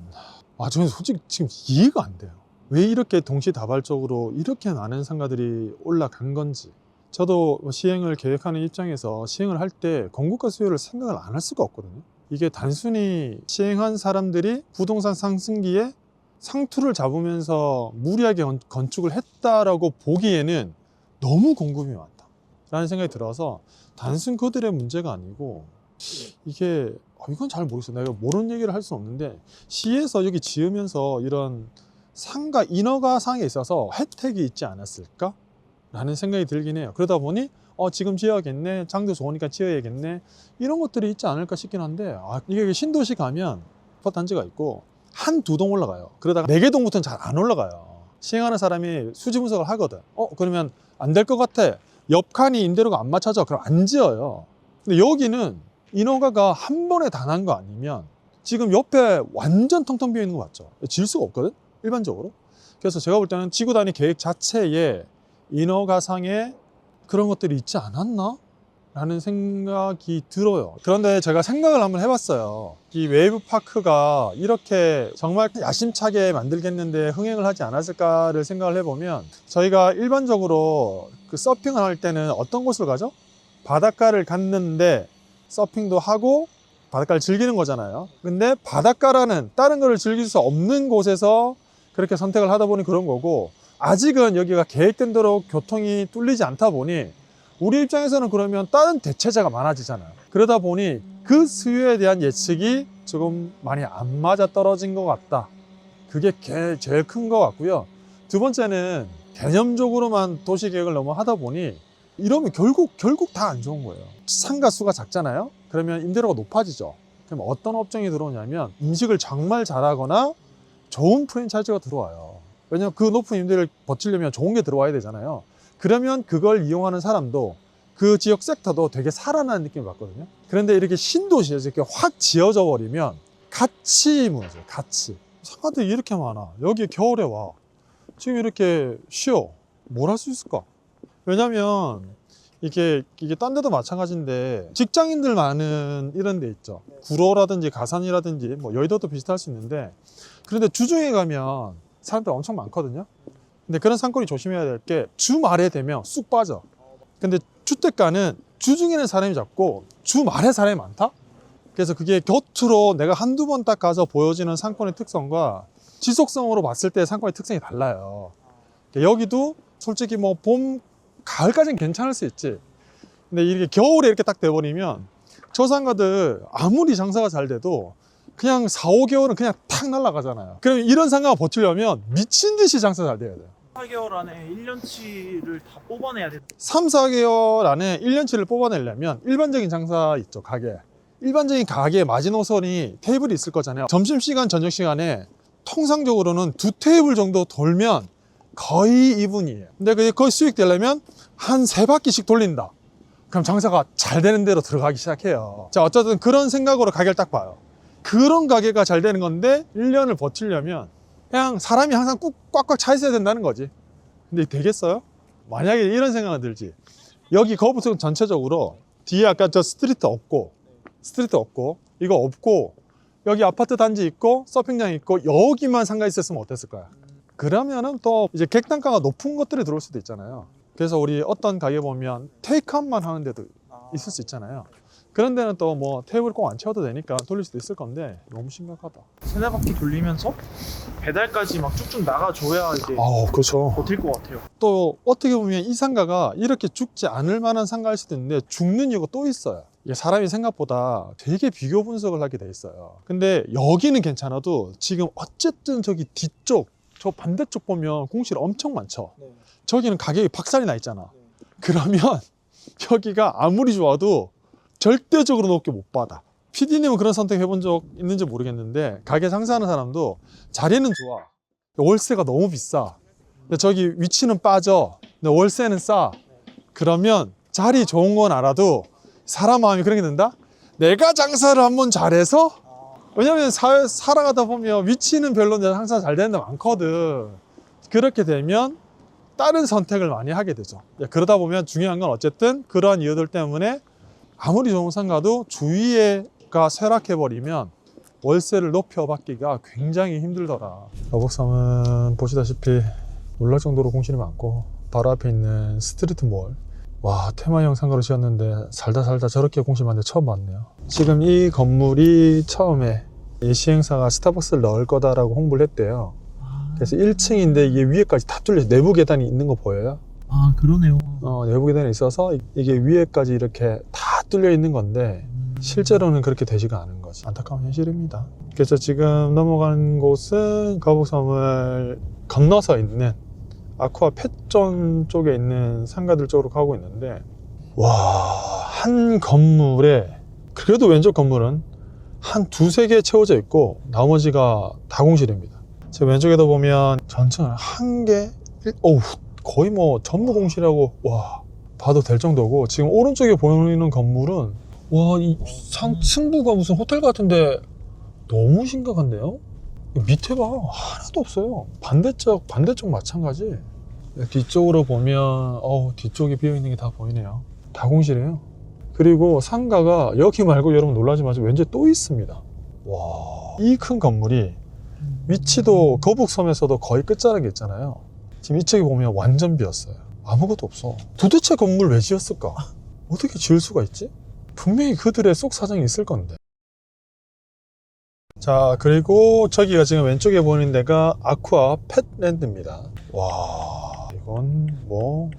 저는 솔직히 지금 이해가 안 돼요. 왜 이렇게 동시다발적으로 이렇게 많은 상가들이 올라간 건지. 저도 시행을 계획하는 입장에서 시행을 할 때 공급과 수요를 생각을 안 할 수가 없거든요. 이게 단순히 시행한 사람들이 부동산 상승기에 상투를 잡으면서 무리하게 건축을 했다라고 보기에는 너무 공급이 많다라는 생각이 들어서 단순 그들의 문제가 아니고, 이게 이건 잘 모르겠어요. 내가 모르는 얘기를 할 수는 없는데 시에서 여기 지으면서 이런 상가 인허가상에 있어서 혜택이 있지 않았을까? 라는 생각이 들긴 해요. 그러다 보니 지금 지어야겠네, 장도 좋으니까 지어야겠네, 이런 것들이 있지 않을까 싶긴 한데, 이게 신도시 가면 아파트 단지가 있고 한 두 동 올라가요. 그러다가 4개 동부터는 잘 안 올라가요. 시행하는 사람이 수지 분석을 하거든. 그러면 안 될 것 같아, 옆 칸이 임대료가 안 맞춰져, 그럼 안 지어요. 근데 여기는 인허가가 한 번에 다 난 거 아니면 지금 옆에 완전 텅텅 비어 있는 거 맞죠? 질 수가 없거든, 일반적으로. 그래서 제가 볼 때는 지구 단위 계획 자체에 인허가상에 그런 것들이 있지 않았나? 라는 생각이 들어요. 그런데 제가 생각을 한번 해봤어요. 이 웨이브파크가 이렇게 정말 야심차게 만들겠는데 흥행을 하지 않았을까를 생각을 해보면, 저희가 일반적으로 그 서핑을 할 때는 어떤 곳을 가죠? 바닷가를 갔는데 서핑도 하고 바닷가를 즐기는 거잖아요. 근데 바닷가라는 다른 거를 즐길 수 없는 곳에서 그렇게 선택을 하다 보니 그런 거고, 아직은 여기가 계획된 대로 교통이 뚫리지 않다 보니 우리 입장에서는 그러면 다른 대체자가 많아지잖아요. 그러다 보니 그 수요에 대한 예측이 조금 많이 안 맞아 떨어진 것 같다. 그게 제일 큰 것 같고요. 두 번째는 개념적으로만 도시계획을 너무 하다 보니 이러면 결국 다 안 좋은 거예요. 상가 수가 작잖아요. 그러면 임대료가 높아지죠. 그럼 어떤 업종이 들어오냐면 음식을 정말 잘하거나 좋은 프랜차이즈가 들어와요. 왜냐면 그 높은 임대를 버티려면 좋은 게 들어와야 되잖아요. 그러면 그걸 이용하는 사람도, 그 지역 섹터도 되게 살아나는 느낌을 받거든요. 그런데 이렇게 신도시에서 이렇게 확 지어져 버리면 가치 무너져요. 가치. 상가들이 이렇게 많아. 여기 겨울에 와. 지금 이렇게 쉬어. 뭘 할 수 있을까? 왜냐면 이게 딴 데도 마찬가지인데 직장인들 많은 이런 데 있죠. 구로라든지 가산이라든지 뭐 여의도도 비슷할 수 있는데, 그런데 주중에 가면 사람들 엄청 많거든요. 근데 그런 상권이 조심해야 될 게 주말에 되면 쑥 빠져. 근데 주택가는 주중에는 사람이 적고 주말에 사람이 많다? 그래서 그게 곁으로 내가 한두 번 딱 가서 보여지는 상권의 특성과 지속성으로 봤을 때 상권의 특성이 달라요. 여기도 솔직히 뭐 봄, 가을까지는 괜찮을 수 있지. 근데 이렇게 겨울에 이렇게 딱 돼버리면 저 상가들 아무리 장사가 잘 돼도 그냥 4, 5개월은 그냥 탁 날아가잖아요. 그럼 이런 상가가 버티려면 미친 듯이 장사 잘 돼야 돼요. 4개월 안에 1년치를 다 뽑아내야 돼. 3, 4개월 안에 1년치를 뽑아내려면 일반적인 장사 있죠, 가게. 일반적인 가게에 마지노선이 테이블이 있을 거잖아요. 점심시간, 저녁시간에 통상적으로는 2테이블 정도 돌면 거의 2분이에요. 근데 그게 거의 수익 되려면 한 3바퀴씩 돌린다. 그럼 장사가 잘 되는 대로 들어가기 시작해요. 자, 어쨌든 그런 생각으로 가게를 딱 봐요. 그런 가게가 잘 되는 건데 1년을 버티려면 그냥 사람이 항상 꽉꽉 차 있어야 된다는 거지. 근데 되겠어요? 만약에 이런 생각은 들지. 여기 거북선 전체적으로 뒤에 아까 저 스트리트 없고 이거 없고 여기 아파트 단지 있고 서핑장 있고 여기만 상가 있었으면 어땠을 거야? 그러면은 또 이제 객단가가 높은 것들이 들어올 수도 있잖아요. 그래서 우리 어떤 가게 보면 테이크아웃만 하는 데도 있을 수 있잖아요. 그런 데는 또 뭐 테이블 꼭 안 채워도 되니까 돌릴 수도 있을 건데 너무 심각하다. 세네 바퀴 돌리면서 배달까지 막 쭉쭉 나가줘야 이제 그렇죠. 버틸 것 같아요. 또 어떻게 보면 이 상가가 이렇게 죽지 않을 만한 상가일 수도 있는데 죽는 이유가 또 있어요. 이게 사람이 생각보다 되게 비교 분석을 하게 돼 있어요. 근데 여기는 괜찮아도 지금 어쨌든 저기 뒤쪽 저 반대쪽 보면 공실 엄청 많죠. 네. 저기는 가격이 박살이 나 있잖아. 그러면 여기가 아무리 좋아도 절대적으로 높게 못 받아. PD님은 그런 선택 해본 적 있는지 모르겠는데 가게 장사하는 사람도 자리는 좋아. 월세가 너무 비싸. 근데 저기 위치는 빠져. 근데 월세는 싸. 그러면 자리 좋은 건 알아도 사람 마음이 그런 게 든다? 내가 장사를 한번 잘해서? 왜냐면 살아가다 보면 위치는 별로인데 항상 잘 되는 데 많거든. 그렇게 되면 다른 선택을 많이 하게 되죠. 그러다 보면 중요한 건 어쨌든 그러한 이유들 때문에 아무리 좋은 상가도 주위가 쇠락해버리면 월세를 높여받기가 굉장히 힘들더라. 여복섬은 보시다시피 놀랄 정도로 공실이 많고 바로 앞에 있는 스트리트몰, 와, 테마형 상가로 지었는데 살다 저렇게 공실 많은데 처음 봤네요. 지금 이 건물이 처음에 이 시행사가 스타벅스를 넣을 거다라고 홍보를 했대요. 그래서 1층인데 이게 위에까지 다 뚫려, 내부 계단이 있는 거 보여요? 아, 그러네요. 내부 계단이 있어서 이게 위에까지 이렇게 다 뚫려 있는 건데 실제로는 그렇게 되지가 않은 거지. 안타까운 현실입니다. 그래서 지금 넘어간 곳은 거북섬을 건너서 있는 아쿠아 펫존 쪽에 있는 상가들 쪽으로 가고 있는데, 와, 한 건물에 그래도 왼쪽 건물은 한 두세 개 채워져 있고 나머지가 다 공실입니다. 지금 왼쪽에도 보면 전층을 한 개, 거의 뭐 전부 공실이라고 와 봐도 될 정도고, 지금 오른쪽에 보이는 건물은 와, 이 상층부가 무슨 호텔 같은데 너무 심각한데요? 밑에 봐, 하나도 없어요. 반대쪽 마찬가지. 뒤쪽으로 보면 뒤쪽에 비어있는 게 다 보이네요. 다 공실이에요. 그리고 상가가 여기 말고 여러분 놀라지 마세요. 왠지 또 있습니다. 와, 이 큰 건물이 위치도 거북섬에서도 거의 끝자락에 있잖아요. 지금 이쪽에 보면 완전 비었어요. 아무것도 없어. 도대체 건물 왜 지었을까? 어떻게 지을 수가 있지? 분명히 그들의 속 사정이 있을 건데. 자, 그리고 저기가 지금 왼쪽에 보이는 데가 아쿠아 펫랜드입니다. 와, 이건 뭐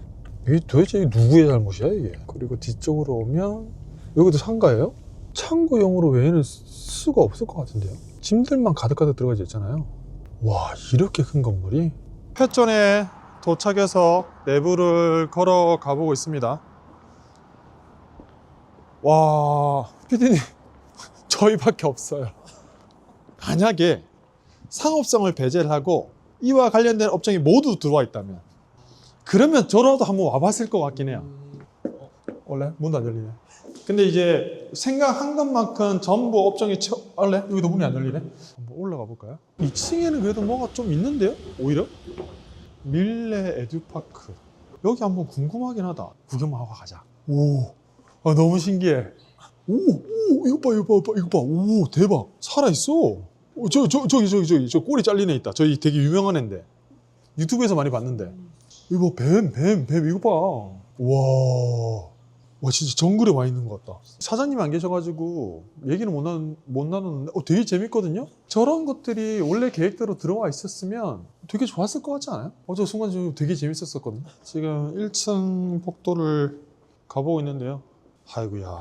이게 도대체 누구의 잘못이야 이게? 그리고 뒤쪽으로 오면 여기도 상가예요? 창고용으로 외에는 수가 없을 것 같은데요? 짐들만 가득가득 들어가 있잖아요. 와, 이렇게 큰 건물이? 펫존에 도착해서 내부를 걸어가 보고 있습니다. 와, 피디님 저희밖에 없어요. 만약에 상업성을 배제를 하고 이와 관련된 업종이 모두 들어와 있다면, 그러면 저라도 한번 와봤을 것 같긴 해요. 원래 문도 안 열리네. 근데 이제 생각한 것만큼 전부 업종이 원래 여기도 문이 안 열리네. 한번 올라가 볼까요? 2층에는 그래도 뭐가 좀 있는데요? 오히려? 밀레 에듀파크. 여기 한번 궁금하긴 하다. 구경만 하고 가자. 오, 너무 신기해. 오, 이거 봐. 오, 대박. 살아있어. 저기 꼬리 잘린 애 있다. 저기 되게 유명한 애인데. 유튜브에서 많이 봤는데. 이거 뱀, 이거 봐. 와, 진짜 정글에 와 있는 것 같다. 사장님이 안 계셔가지고 얘기는 못 나눴는데 되게 재밌거든요? 저런 것들이 원래 계획대로 들어와 있었으면 되게 좋았을 것 같지 않아요? 저 순간 좀 되게 재밌었거든요. 지금 1층 복도를 가보고 있는데요. 아이고야,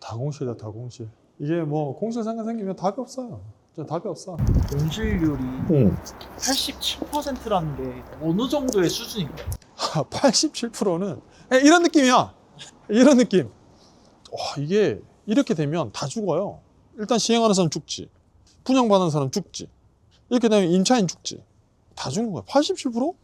다공실이다, 다공실. 이게 뭐 공실 상가 생기면 답이 없어요. 진짜 답이 없어. 연실률이 87%라는 게 어느 정도의 수준인가요? 87%는 이런 느낌이야. 이런 느낌. 와, 이게 이렇게 되면 다 죽어요. 일단 시행하는 사람 죽지, 분양받는 사람 죽지, 이렇게 되면 임차인 죽지. 다 죽는 거야. 87%?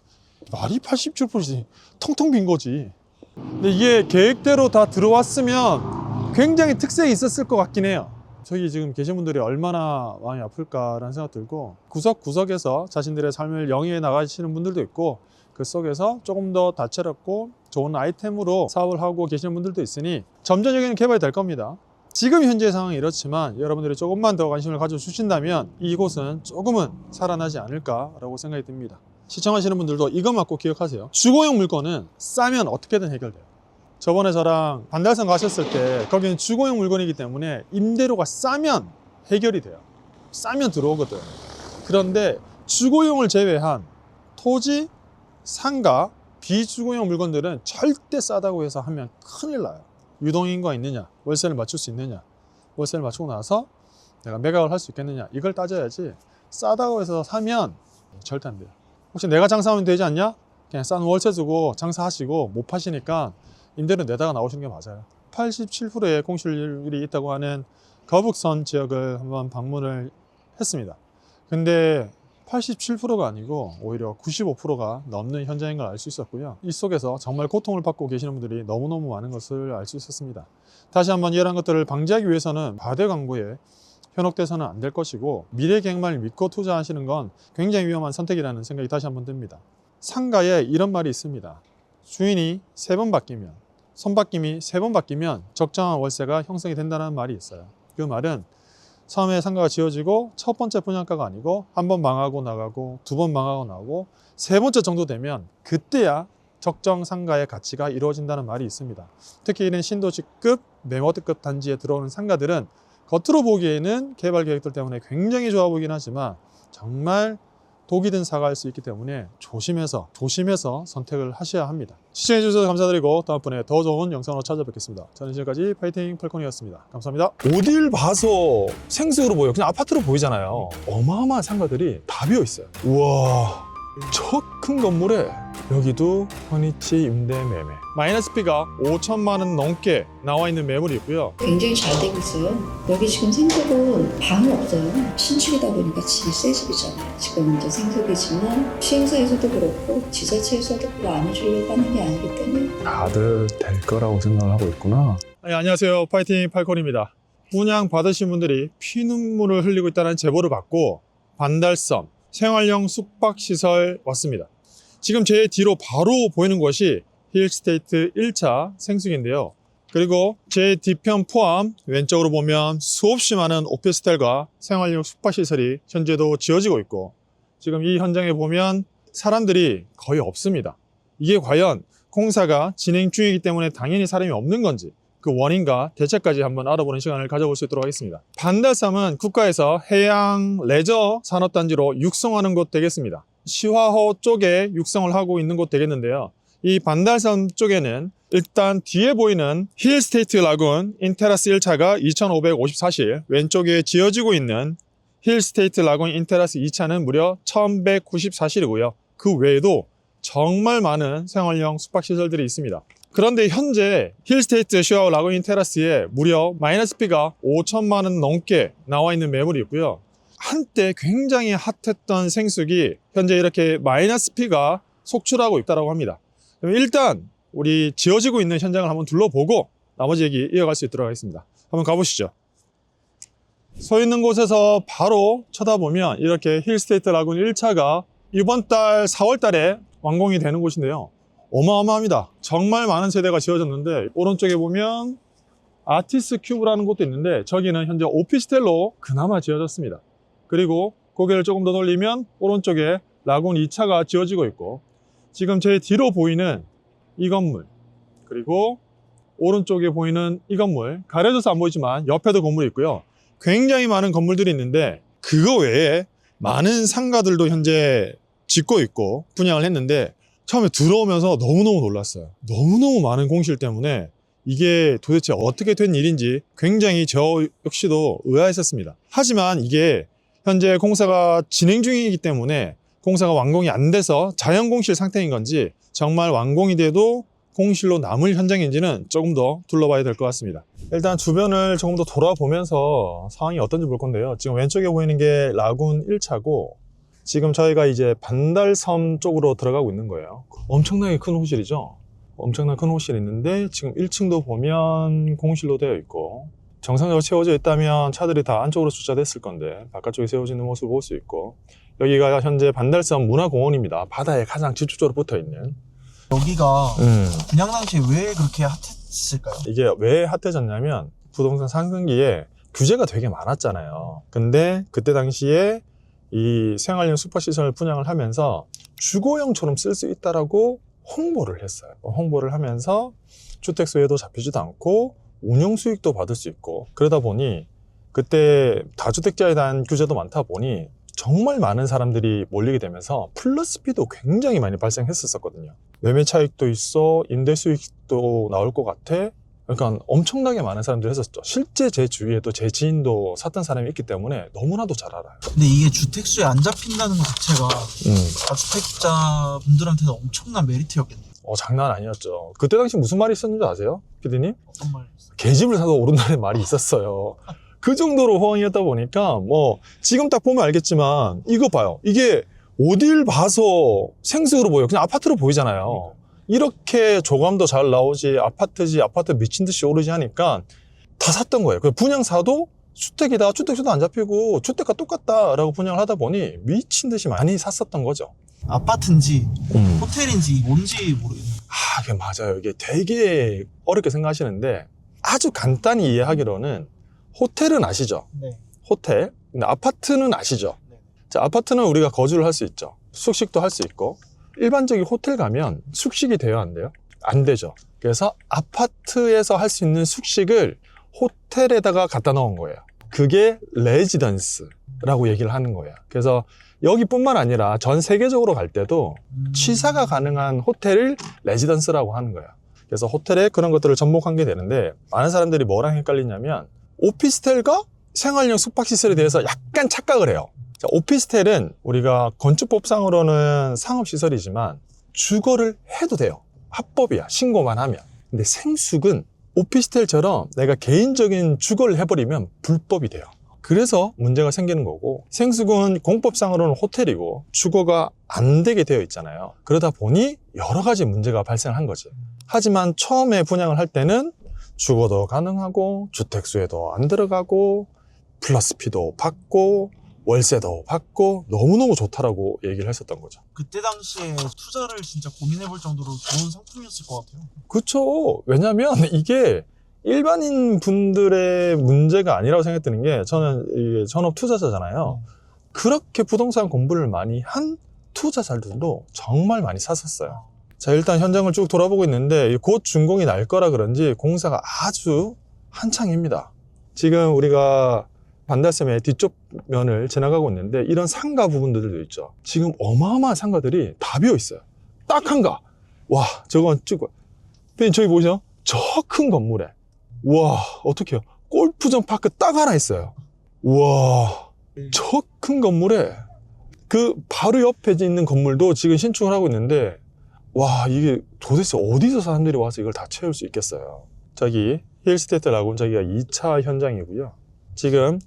말이 87%지. 텅텅 빈 거지. 근데 이게 계획대로 다 들어왔으면 굉장히 특색이 있었을 것 같긴 해요. 저기 지금 계신 분들이 얼마나 마음이 아플까라는 생각 들고, 구석구석에서 자신들의 삶을 영위해 나가시는 분들도 있고, 그 속에서 조금 더 다채롭고 좋은 아이템으로 사업을 하고 계시는 분들도 있으니 점점 여기는 개발이 될 겁니다. 지금 현재 상황이 이렇지만 여러분들이 조금만 더 관심을 가져주신다면 이곳은 조금은 살아나지 않을까라고 생각이 듭니다. 시청하시는 분들도 이것만 꼭 기억하세요. 주거용 물건은 싸면 어떻게든 해결돼요. 저번에 저랑 반달섬 가셨을 때 거기는 주거용 물건이기 때문에 임대료가 싸면 해결이 돼요. 싸면 들어오거든. 그런데 주거용을 제외한 토지, 상가, 비주거용 물건들은 절대 싸다고 해서 하면 큰일 나요. 유동인구가 있느냐, 월세를 맞출 수 있느냐, 월세를 맞추고 나서 내가 매각을 할 수 있겠느냐, 이걸 따져야지 싸다고 해서 사면 절대 안 돼요. 혹시 내가 장사하면 되지 않냐? 그냥 싼 월세 주고 장사하시고 못 파시니까 임대료 내다가 나오시는 게 맞아요. 87%의 공실률이 있다고 하는 거북선 지역을 한번 방문을 했습니다. 근데 87%가 아니고 오히려 95%가 넘는 현장인 걸 알 수 있었고요. 이 속에서 정말 고통을 받고 계시는 분들이 너무너무 많은 것을 알 수 있었습니다. 다시 한번 이러한 것들을 방지하기 위해서는 과대 광고에 현혹돼서는 안 될 것이고, 미래 계획만을 믿고 투자하시는 건 굉장히 위험한 선택이라는 생각이 다시 한번 듭니다. 상가에 이런 말이 있습니다. 주인이 3번 바뀌면, 손바뀜이 3번 바뀌면 적정한 월세가 형성이 된다는 말이 있어요. 그 말은 처음에 상가가 지어지고 첫 번째 분양가가 아니고 한 번 망하고 나가고 2번 망하고 나가고 3번째 정도 되면 그때야 적정 상가의 가치가 이루어진다는 말이 있습니다. 특히 이런 신도시급, 메모드급 단지에 들어오는 상가들은 겉으로 보기에는 개발 계획들 때문에 굉장히 좋아 보이긴 하지만 정말 독이 든 사과일 수 있기 때문에 조심해서 선택을 하셔야 합니다. 시청해 주셔서 감사드리고 다음번에 더 좋은 영상으로 찾아뵙겠습니다. 저는 지금까지 파이팅 팔콘이었습니다. 감사합니다. 어딜 봐서 생수로 보여. 그냥 아파트로 보이잖아요. 어마어마한 상가들이 다 비어 있어요. 우와, 저 큰 건물에 여기도 현위치 임대 매매. 마이너스 P가 5천만 원 넘게 나와 있는 매물이 있고요. 굉장히 잘 되고 있어요. 여기 지금 생석은 방이 없어요. 신축이다 보니까 집이 새 집이잖아요. 지금 이제 생석이지만 시행사에서도 그렇고 지자체에서도 그거 안 해주려고 하는 게 아니기 때문에 다들 될 거라고 생각을 하고 있구나. 안녕하세요. 파이팅 팔콘입니다. 분양 받으신 분들이 피눈물을 흘리고 있다는 제보를 받고 반달섬 생활형 숙박시설 왔습니다. 지금 제 뒤로 바로 보이는 곳이 힐스테이트 1차 생수기인데요. 그리고 제 뒤편 포함 왼쪽으로 보면 수없이 많은 오피스텔과 생활용 숙박시설이 현재도 지어지고 있고, 지금 이 현장에 보면 사람들이 거의 없습니다. 이게 과연 공사가 진행 중이기 때문에 당연히 사람이 없는 건지, 그 원인과 대책까지 한번 알아보는 시간을 가져볼 수 있도록 하겠습니다. 반달섬은 국가에서 해양 레저 산업단지로 육성하는 곳 되겠습니다. 시화호 쪽에 육성을 하고 있는 곳 되겠는데요. 이 반달섬 쪽에는 일단 뒤에 보이는 힐스테이트 라군 인테라스 1차가 2,554실, 왼쪽에 지어지고 있는 힐스테이트 라군 인테라스 2차는 무려 1,194실이고요. 그 외에도 정말 많은 생활형 숙박시설들이 있습니다. 그런데 현재 힐스테이트 시화호 라군 인테라스에 무려 마이너스 P가 5천만 원 넘게 나와 있는 매물이 있고요. 한때 굉장히 핫했던 생수기 현재 이렇게 마이너스 P가 속출하고 있다고 합니다. 그럼 일단 우리 지어지고 있는 현장을 한번 둘러보고 나머지 얘기 이어갈 수 있도록 하겠습니다. 한번 가보시죠. 서 있는 곳에서 바로 쳐다보면 이렇게 힐스테이트 라군 1차가 이번 달 4월 달에 완공이 되는 곳인데요. 어마어마합니다. 정말 많은 세대가 지어졌는데, 오른쪽에 보면 아티스 큐브라는 곳도 있는데 저기는 현재 오피스텔로 그나마 지어졌습니다. 그리고 고개를 조금 더 돌리면 오른쪽에 라군 2차가 지어지고 있고, 지금 제 뒤로 보이는 이 건물, 그리고 오른쪽에 보이는 이 건물, 가려져서 안 보이지만 옆에도 건물이 있고요. 굉장히 많은 건물들이 있는데 그거 외에 많은 상가들도 현재 짓고 있고 분양을 했는데, 처음에 들어오면서 너무너무 놀랐어요. 너무너무 많은 공실 때문에 이게 도대체 어떻게 된 일인지 굉장히 저 역시도 의아했었습니다. 하지만 이게 현재 공사가 진행 중이기 때문에 공사가 완공이 안 돼서 자연 공실 상태인 건지, 정말 완공이 돼도 공실로 남을 현장인지는 조금 더 둘러봐야 될 것 같습니다. 일단 주변을 조금 더 돌아보면서 상황이 어떤지 볼 건데요. 지금 왼쪽에 보이는 게 라군 1차고 지금 저희가 이제 반달섬 쪽으로 들어가고 있는 거예요. 엄청나게 큰 호실이죠. 엄청나게 큰 호실이 있는데 지금 1층도 보면 공실로 되어 있고, 정상적으로 세워져 있다면 차들이 다 안쪽으로 주차됐을 건데 바깥쪽에 세워지는 모습을 볼 수 있고, 여기가 현재 반달섬 문화공원입니다. 바다에 가장 직접적으로 붙어 있는. 여기가 분양 당시에 왜 그렇게 핫했을까요? 이게 왜 핫해졌냐면 부동산 상승기에 규제가 되게 많았잖아요. 근데 그때 당시에 이 생활용 숙박시설을 분양을 하면서 주거용처럼 쓸 수 있다라고 홍보를 했어요. 홍보를 하면서 주택 수혜도 잡히지도 않고 운영 수익도 받을 수 있고, 그러다 보니 그때 다주택자에 대한 규제도 많다 보니 정말 많은 사람들이 몰리게 되면서 플러스 B도 굉장히 많이 발생했었거든요. 매매 차익도 있어, 임대 수익도 나올 것 같아. 그러니까 엄청나게 많은 사람들이 했었죠. 실제 제 주위에도 제 지인도 샀던 사람이 있기 때문에 너무나도 잘 알아요. 근데 이게 주택수에 안 잡힌다는 것 자체가 다주택자 분들한테는 엄청난 메리트였겠네요. 장난 아니었죠. 그때 당시 무슨 말이 있었는지 아세요? 피디님? 어떤 말? 개집을 사도 오른다는 말이 있었어요. 그 정도로 호황이었다 보니까 뭐 지금 딱 보면 알겠지만 이거 봐요. 이게 어딜 봐서 생수로 보여. 그냥 아파트로 보이잖아요. 이렇게 조감도 잘 나오지, 아파트지, 아파트 미친 듯이 오르지 하니까 다 샀던 거예요. 그 분양사도 주택이다, 주택수도 안 잡히고 주택과 똑같다라고 분양을 하다 보니 미친 듯이 많이 샀었던 거죠. 아파트인지 호텔인지 뭔지 모르겠네요. 이게 맞아요. 이게 되게 어렵게 생각하시는데 아주 간단히 이해하기로는 호텔은 아시죠? 네. 호텔. 근데 아파트는 아시죠? 네. 자, 아파트는 우리가 거주를 할 수 있죠. 숙식도 할 수 있고, 일반적인 호텔 가면 숙식이 돼야 안 돼요? 안 되죠. 그래서 아파트에서 할 수 있는 숙식을 호텔에다가 갖다 놓은 거예요. 그게 레지던스라고 얘기를 하는 거예요. 그래서 여기뿐만 아니라 전 세계적으로 갈 때도 취사가 가능한 호텔을 레지던스라고 하는 거예요. 그래서 호텔에 그런 것들을 접목한 게 되는데, 많은 사람들이 뭐랑 헷갈리냐면 오피스텔과 생활용 숙박시설에 대해서 약간 착각을 해요. 자, 오피스텔은 우리가 건축법상으로는 상업시설이지만 주거를 해도 돼요. 합법이야. 신고만 하면. 근데 생숙은 오피스텔처럼 내가 개인적인 주거를 해버리면 불법이 돼요. 그래서 문제가 생기는 거고, 생숙은 공법상으로는 호텔이고 주거가 안 되게 되어 있잖아요. 그러다 보니 여러 가지 문제가 발생한 거지. 하지만 처음에 분양을 할 때는 주거도 가능하고 주택수에도 안 들어가고 플러스 P도 받고 월세도 받고 너무너무 좋다라고 얘기를 했었던 거죠. 그때 당시에 투자를 진짜 고민해볼 정도로 좋은 상품이었을 것 같아요. 그렇죠. 왜냐면 이게 일반인 분들의 문제가 아니라고 생각드는 게, 저는 이게 전업 투자자잖아요. 그렇게 부동산 공부를 많이 한 투자자들도 정말 많이 샀었어요. 자, 일단 현장을 쭉 돌아보고 있는데 곧 준공이 날 거라 그런지 공사가 아주 한창입니다. 지금 우리가 반달섬의 뒤쪽 면을 지나가고 있는데 이런 상가 부분들도 있죠. 지금 어마어마한 상가들이 다 비어 있어요. 딱 한가. 와, 저건 찍고. 저기 보이죠? 저 큰 건물에. 와, 어떡해요. 골프장 파크 딱 하나 있어요. 와, 저 큰 건물에 그 바로 옆에 있는 건물도 지금 신축을 하고 있는데, 와, 이게 도대체 어디서 사람들이 와서 이걸 다 채울 수 있겠어요. 저기 힐스테이트 라군, 저기가 2차 현장이고요. 지금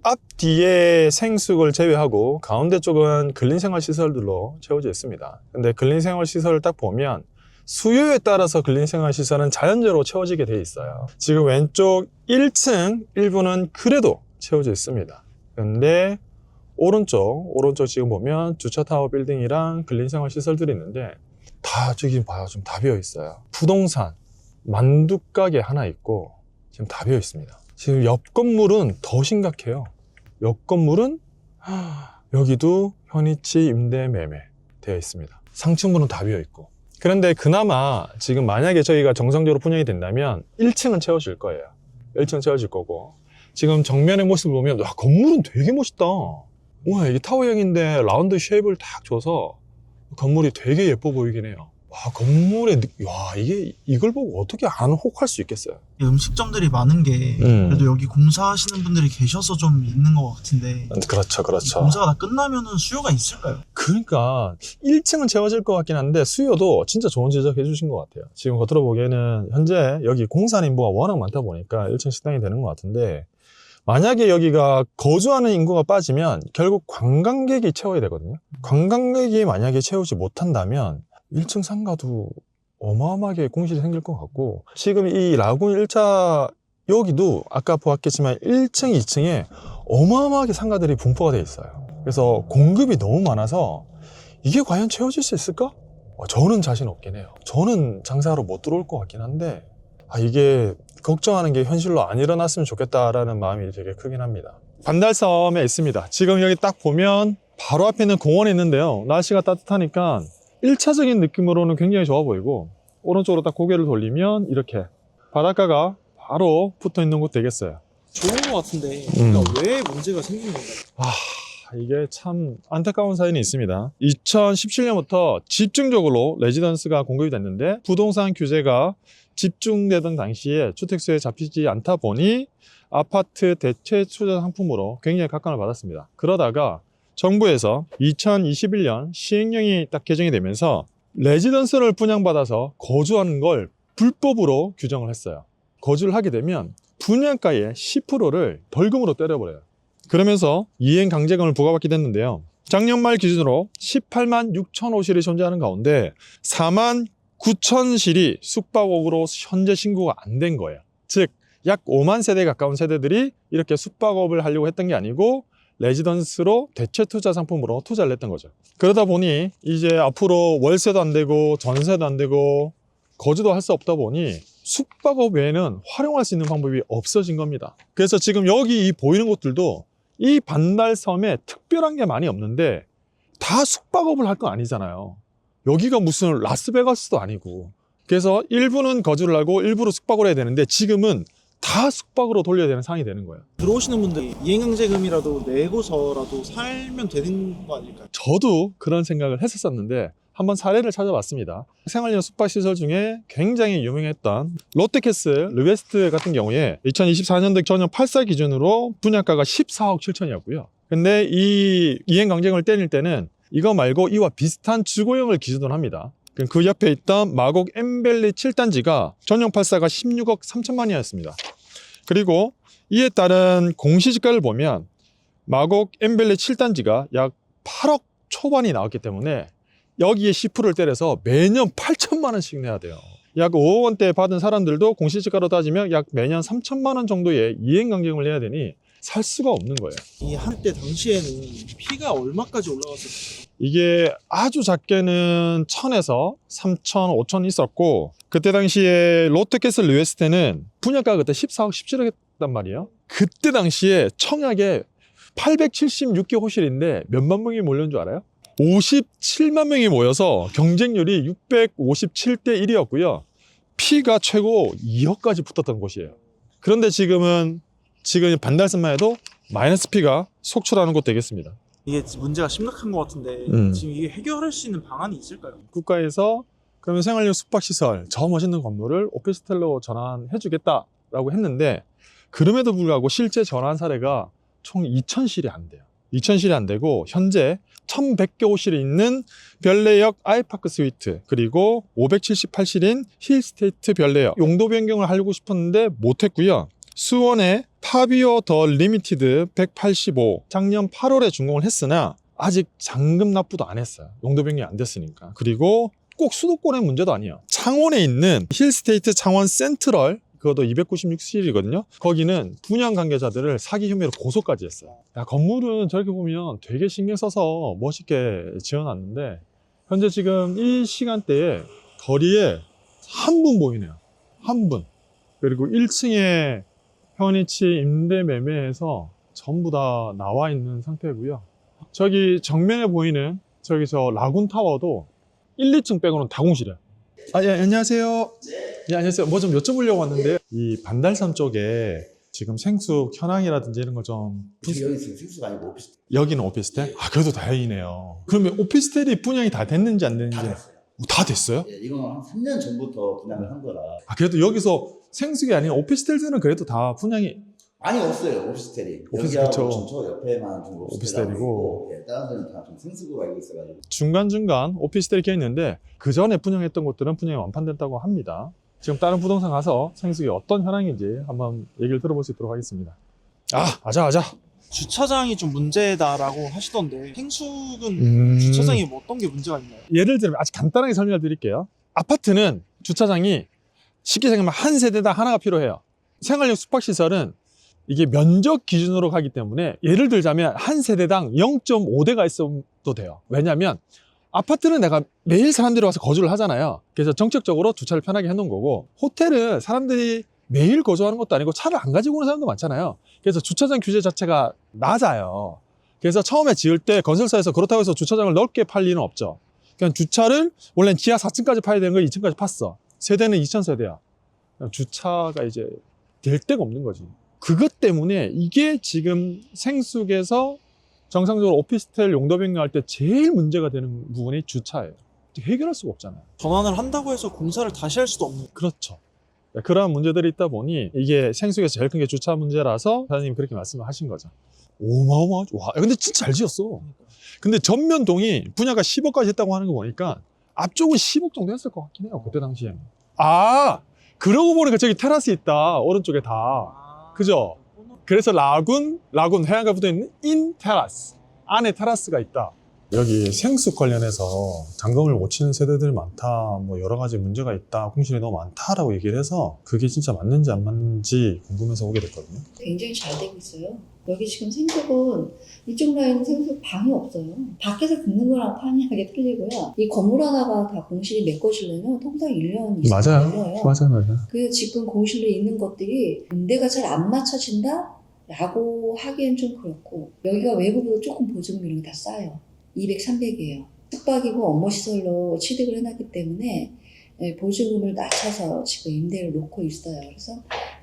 앞뒤에 생숙을 제외하고 가운데 쪽은 근린생활시설들로 채워져 있습니다. 근데 근린생활시설을 딱 보면 수요에 따라서 근린생활시설은 자연적으로 채워지게 돼 있어요. 지금 왼쪽 1층 일부는 그래도 채워져 있습니다. 근데 오른쪽 지금 보면 주차타워 빌딩이랑 근린생활시설들이 있는데 다 저기 봐요. 지금 다 비어 있어요. 부동산 만두가게 하나 있고 지금 다 비어 있습니다. 지금 옆 건물은 더 심각해요. 옆 건물은 여기도 현위치 임대 매매 되어 있습니다. 상층부는 다 비어 있고. 그런데 그나마 지금 만약에 저희가 정상적으로 분양이 된다면 1층은 채워질 거예요. 1층 채워질 거고, 지금 정면의 모습을 보면 와, 건물은 되게 멋있다. 와, 이게 타워형인데 라운드 쉐입을 딱 줘서 건물이 되게 예뻐 보이긴 해요. 와, 건물에, 와, 이걸 보고 어떻게 안 혹할 수 있겠어요? 음식점들이 많은 게 그래도 여기 공사하시는 분들이 계셔서 좀 있는 것 같은데. 그렇죠, 이 그렇죠. 공사가 다 끝나면은 수요가 있을까요? 그러니까 1층은 채워질 것 같긴 한데 수요도 진짜 좋은 지적해 주신 것 같아요. 지금 겉으로 보기에는 현재 여기 공사 인구가 워낙 많다 보니까 1층 식당이 되는 것 같은데, 만약에 여기가 거주하는 인구가 빠지면 결국 관광객이 채워야 되거든요. 관광객이 만약에 채우지 못한다면 1층 상가도 어마어마하게 공실이 생길 것 같고, 지금 이 라군 1차 여기도 아까 보았겠지만 1층, 2층에 어마어마하게 상가들이 분포가 되어 있어요. 그래서 공급이 너무 많아서 이게 과연 채워질 수 있을까? 저는 자신 없긴 해요. 저는 장사하러 못 들어올 것 같긴 한데, 이게 걱정하는 게 현실로 안 일어났으면 좋겠다라는 마음이 되게 크긴 합니다. 반달섬에 있습니다. 지금 여기 딱 보면 바로 앞에 있는 공원이 있는데요. 날씨가 따뜻하니까 1차적인 느낌으로는 굉장히 좋아 보이고, 오른쪽으로 딱 고개를 돌리면 이렇게 바닷가가 바로 붙어 있는 곳 되겠어요. 좋은 것 같은데 그러니까 왜 문제가 생긴 건가요? 이게 참 안타까운 사연이 있습니다. 2017년부터 집중적으로 레지던스가 공급이 됐는데 부동산 규제가 집중되던 당시에 주택수에 잡히지 않다 보니 아파트 대체 투자 상품으로 굉장히 각광을 받았습니다. 그러다가 정부에서 2021년 시행령이 딱 개정이 되면서 레지던스를 분양받아서 거주하는 걸 불법으로 규정을 했어요. 거주를 하게 되면 분양가의 10%를 벌금으로 때려버려요. 그러면서 이행 강제금을 부과받게 됐는데요. 작년 말 기준으로 18만 6천 호실이 존재하는 가운데 4만 9천 실이 숙박업으로 현재 신고가 안 된 거예요. 즉 약 5만 세대에 가까운 세대들이 이렇게 숙박업을 하려고 했던 게 아니고 레지던스로 대체 투자 상품으로 투자를 했던 거죠. 그러다 보니 이제 앞으로 월세도 안 되고 전세도 안 되고 거주도 할 수 없다 보니 숙박업 외에는 활용할 수 있는 방법이 없어진 겁니다. 그래서 지금 여기 이 보이는 곳들도 이 반달섬에 특별한 게 많이 없는데 다 숙박업을 할 거 아니잖아요. 여기가 무슨 라스베가스도 아니고. 그래서 일부는 거주를 하고 일부로 숙박을 해야 되는데 지금은 다 숙박으로 돌려야 되는 상황이 되는 거예요. 들어오시는 분들이 이행강제금이라도 내고서라도 살면 되는 거 아닐까요? 저도 그런 생각을 했었는데 한번 사례를 찾아봤습니다. 생활용 숙박시설 중에 굉장히 유명했던 롯데캐슬 르웨스트 같은 경우에 2024년도 전년 8사 기준으로 분양가가 14억 7천이었고요. 근데 이 이행강제금을 때릴 때는 이거 말고 이와 비슷한 주거용을 기준으로 합니다. 그 옆에 있던 마곡 엠벨리 7단지가 전용 8사가 16억 3천만이었습니다. 그리고 이에 따른 공시지가를 보면 마곡 엠벨리 7단지가 약 8억 초반이 나왔기 때문에 여기에 10%를 때려서 매년 8천만 원씩 내야 돼요. 약 5억 원대 받은 사람들도 공시지가로 따지면 약 매년 3천만 원 정도의 이행강제금을 내야 되니 살 수가 없는 거예요. 이 한때 당시에는 피가 얼마까지 올라갔었어요? 이게 아주 작게는 1000에서 3000, 5000 있었고 그때 당시에 롯데캐슬 르웨스트는 분양가가 그때 14억 17억 했단 말이에요. 그때 당시에 청약에 876개 호실인데 몇만 명이 몰려온 줄 알아요? 57만 명이 모여서 경쟁률이 657대 1이었고요. 피가 최고 2억까지 붙었던 곳이에요. 그런데 지금 반달섬만 해도 마이너스 피가 속출하는 곳 되겠습니다. 이게 문제가 심각한 것 같은데 지금 이게 해결할 수 있는 방안이 있을까요? 국가에서 그러면 생활용 숙박시설 저 멋있는 건물을 오피스텔로 전환해 주겠다라고 했는데 그럼에도 불구하고 실제 전환 사례가 총 2000실이 안 돼요. 2000실이 안 되고 현재 1100개 호실이 있는 별내역 아이파크 스위트 그리고 578실인 힐스테이트 별내역 용도 변경을 하려고 싶었는데 못했고요. 수원의 파비오 더 리미티드 185 작년 8월에 준공을 했으나 아직 잔금 납부도 안 했어요. 용도 변경이 안 됐으니까. 그리고 꼭 수도권의 문제도 아니에요. 창원에 있는 힐스테이트 창원 센트럴 그것도 296실이거든요. 거기는 분양 관계자들을 사기 혐의로 고소까지 했어요. 야, 건물은 저렇게 보면 되게 신경 써서 멋있게 지어놨는데 현재 지금 이 시간대에 거리에 한 분 보이네요. 한 분. 그리고 1층에 현위치 임대 매매에서 전부 다 나와 있는 상태고요. 저기 정면에 보이는 저기 저 라군타워도 1, 2층 빼고는 다 공실이에요. 예, 안녕하세요. 네, 안녕하세요. 뭐 좀 여쭤보려고 왔는데요. 이 반달섬 쪽에 지금 생수 현황이라든지 이런 걸 좀. 여기 지금 생수가 아니고 오피스텔. 여기는 오피스텔? 아, 그래도 다행이네요. 그러면 오피스텔이 분양이 다 됐는지 안 됐는지. 다 됐어요. 다 됐어요? 예, 이건 한 3년 전부터 분양을 한 거라. 아, 그래도 여기서 생수가 아닌 오피스텔들은 그래도 다 분양이. 많이 없어요, 오피스텔이. 오피스텔, 여기하고 그쵸. 저 옆에만 좀 오피스텔이고. 오피스텔이고, 예, 다른 데는 다 좀 생수구로 알고 있어가지고. 중간중간 오피스텔이 껴 있는데 그 전에 분양했던 곳들은 분양이 완판됐다고 합니다. 지금 다른 부동산 가서 생수기 어떤 현황인지 한번 얘기를 들어볼 수 있도록 하겠습니다. 아자. 주차장이 좀 문제다라고 하시던데 생수근 주차장이 뭐 어떤 게 문제가 있나요? 예를 들면 아주 간단하게 설명을 드릴게요. 아파트는 주차장이 쉽게 생각하면 한 세대당 하나가 필요해요. 생활용 숙박시설은 이게 면적 기준으로 가기 때문에 예를 들자면 한 세대당 0.5대가 있어도 돼요. 왜냐하면 아파트는 내가 매일 사람들이 와서 거주를 하잖아요. 그래서 정책적으로 주차를 편하게 해놓은 거고 호텔은 사람들이 매일 거주하는 것도 아니고 차를 안 가지고 오는 사람도 많잖아요. 그래서 주차장 규제 자체가 낮아요. 그래서 처음에 지을 때 건설사에서 그렇다고 해서 주차장을 넓게 팔 리는 없죠. 그냥 주차를 원래는 지하 4층까지 파야 되는 걸 2층까지 팠어. 세대는 2000세대야. 주차가 이제 될 데가 없는 거지. 그것 때문에 이게 지금 생숙에서 정상적으로 오피스텔 용도 변경할 때 제일 문제가 되는 부분이 주차예요. 해결할 수가 없잖아요. 전환을 한다고 해서 공사를 다시 할 수도 없는. 그렇죠. 그러한 문제들이 있다 보니 이게 생숙에서 제일 큰 게 주차 문제라서 사장님이 그렇게 말씀을 하신 거죠. 어마어마하죠. 와, 근데 진짜 잘 지었어. 근데 전면동이 분야가 10억까지 했다고 하는 거 보니까 앞쪽은 10억 정도 했을 것 같긴 해요. 그때 당시에. 아, 그러고 보니까 저기 테라스 있다. 오른쪽에 다. 그죠? 그래서 라군 해안가 붙어있는 인 테라스. 안에 테라스가 있다. 여기 생숙 관련해서 잔금을 못 치는 세대들이 많다, 뭐 여러 가지 문제가 있다, 공실이 너무 많다라고 얘기를 해서 그게 진짜 맞는지 안 맞는지 궁금해서 오게 됐거든요. 굉장히 잘 되고 있어요. 여기 지금 생숙은 이쪽 라인은 생숙 방이 없어요. 밖에서 긋는 거랑 판이하게 틀리고요. 이 건물 하나가 다 공실이 메꿔지려면 통상 1년 이상 걸려요. 맞아요. 그래서 지금 공실로 있는 것들이 임대가 잘 안 맞춰진다? 라고 하기엔 좀 그렇고, 여기가 외부보다 조금 보증금 이런 게 다 싸요. 200, 300이에요. 숙박이고 업무시설로 취득을 해놨기 때문에 보증금을 낮춰서 지금 임대를 놓고 있어요. 그래서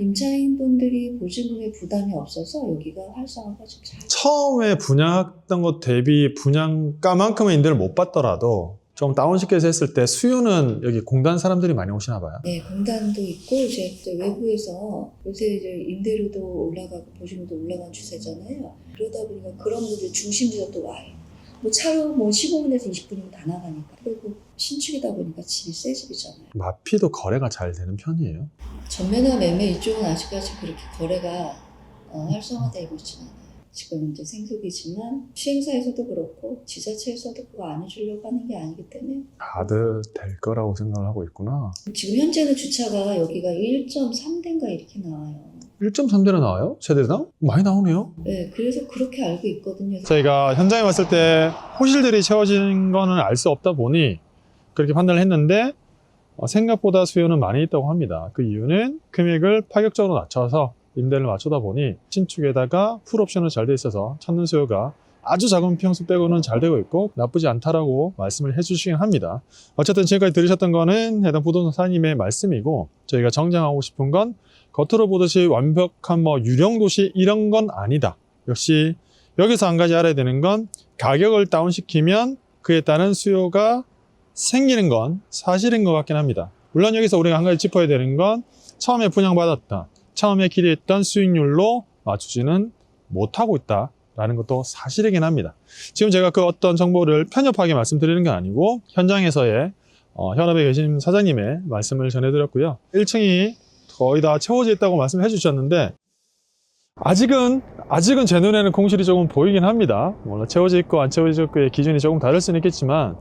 임차인분들이 보증금에 부담이 없어서 여기가 활성화가 좀 잘. 처음에 분양했던 것 대비 분양가만큼의 임대를 못 받더라도 좀 다운시켜서 했을 때 수요는 여기 공단 사람들이 많이 오시나 봐요. 네, 공단도 있고 이제 외부에서 요새 이제 임대료도 올라가고 보증금도 올라간 추세잖아요. 그러다 보니까 그런 분들 중심지가 또 와요. 뭐 차로 뭐 15분에서 20분이면 다 나가니까. 그리고 신축이다 보니까 집이 새 집이잖아요. 마피도 거래가 잘 되는 편이에요. 전매나 매매 이쪽은 아직까지 그렇게 거래가 활성화되고 있지는 않아요. 지금 이제 생숙이지만 시행사에서도 그렇고 지자체에서도 그거 안 해주려고 하는 게 아니기 때문에 다들 될 거라고 생각을 하고 있구나. 지금 현재는 주차가 여기가 1.3대인가 이렇게 나와요. 1.3대나 나와요? 세대당? 많이 나오네요. 네, 그래서 그렇게 알고 있거든요. 저희가 현장에 왔을 때 호실들이 채워지는 거는 알 수 없다 보니 그렇게 판단을 했는데 생각보다 수요는 많이 있다고 합니다. 그 이유는 금액을 파격적으로 낮춰서 임대를 맞추다 보니 신축에다가 풀옵션은 잘 돼 있어서 찾는 수요가 아주 작은 평수 빼고는 잘 되고 있고 나쁘지 않다라고 말씀을 해주시긴 합니다. 어쨌든 지금까지 들으셨던 거는 해당 부동산 사장님의 말씀이고 저희가 정정하고 싶은 건 겉으로 보듯이 완벽한 뭐 유령도시 이런 건 아니다. 역시 여기서 한 가지 알아야 되는 건 가격을 다운시키면 그에 따른 수요가 생기는 건 사실인 것 같긴 합니다. 물론 여기서 우리가 한 가지 짚어야 되는 건 처음에 분양받았다, 처음에 기대했던 수익률로 맞추지는 못하고 있다라는 것도 사실이긴 합니다. 지금 제가 그 어떤 정보를 편협하게 말씀드리는 건 아니고 현장에서의 현업에 계신 사장님의 말씀을 전해드렸고요. 1층이 거의 다 채워져 있다고 말씀해 주셨는데 아직은 제 눈에는 공실이 조금 보이긴 합니다. 물론 채워져 있고 안 채워져 있고의 기준이 조금 다를 수는 있겠지만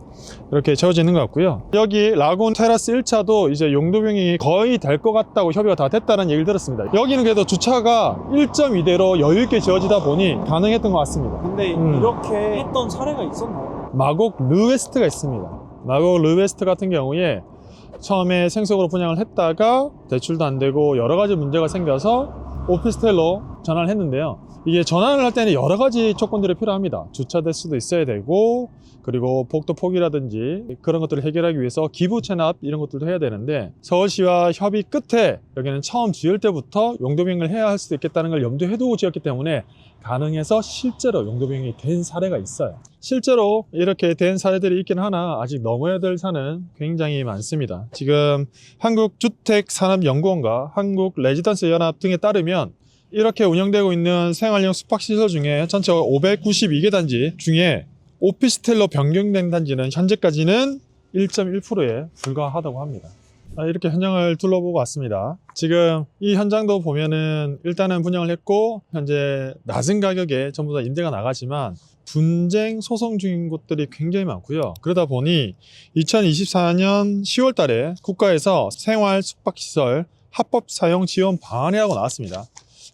이렇게 채워져 있는 것 같고요. 여기 라군 테라스 1차도 이제 용도 변경이 거의 될 것 같다고 협의가 다 됐다는 얘기를 들었습니다. 여기는 그래도 주차가 1.2대로 여유 있게 지어지다 보니 가능했던 것 같습니다. 근데 이렇게 했던 사례가 있었나요? 마곡 르웨스트가 있습니다. 마곡 르웨스트 같은 경우에 처음에 생숙으로 분양을 했다가 대출도 안 되고 여러 가지 문제가 생겨서 오피스텔로 전환을 했는데요. 이게 전환을 할 때는 여러 가지 조건들이 필요합니다. 주차 대수도 있어야 되고 그리고 복도 폭이라든지 그런 것들을 해결하기 위해서 기부 체납 이런 것들도 해야 되는데 서울시와 협의 끝에 여기는 처음 지을 때부터 용도 변경을 해야 할 수도 있겠다는 걸 염두에 두고 지었기 때문에 가능해서 실제로 용도 변경이 된 사례가 있어요. 실제로 이렇게 된 사례들이 있긴 하나 아직 넘어야 될 산은 굉장히 많습니다. 지금 한국주택산업연구원과 한국레지던스연합 등에 따르면 이렇게 운영되고 있는 생활형 숙박시설 중에 전체 592개 단지 중에 오피스텔로 변경된 단지는 현재까지는 1.1%에 불과하다고 합니다. 이렇게 현장을 둘러보고 왔습니다. 지금 이 현장도 보면은 일단은 분양을 했고 현재 낮은 가격에 전부 다 임대가 나가지만 분쟁 소송 중인 곳들이 굉장히 많고요. 그러다 보니 2024년 10월 달에 국가에서 생활 숙박시설 합법 사용 지원 방안이라고 나왔습니다.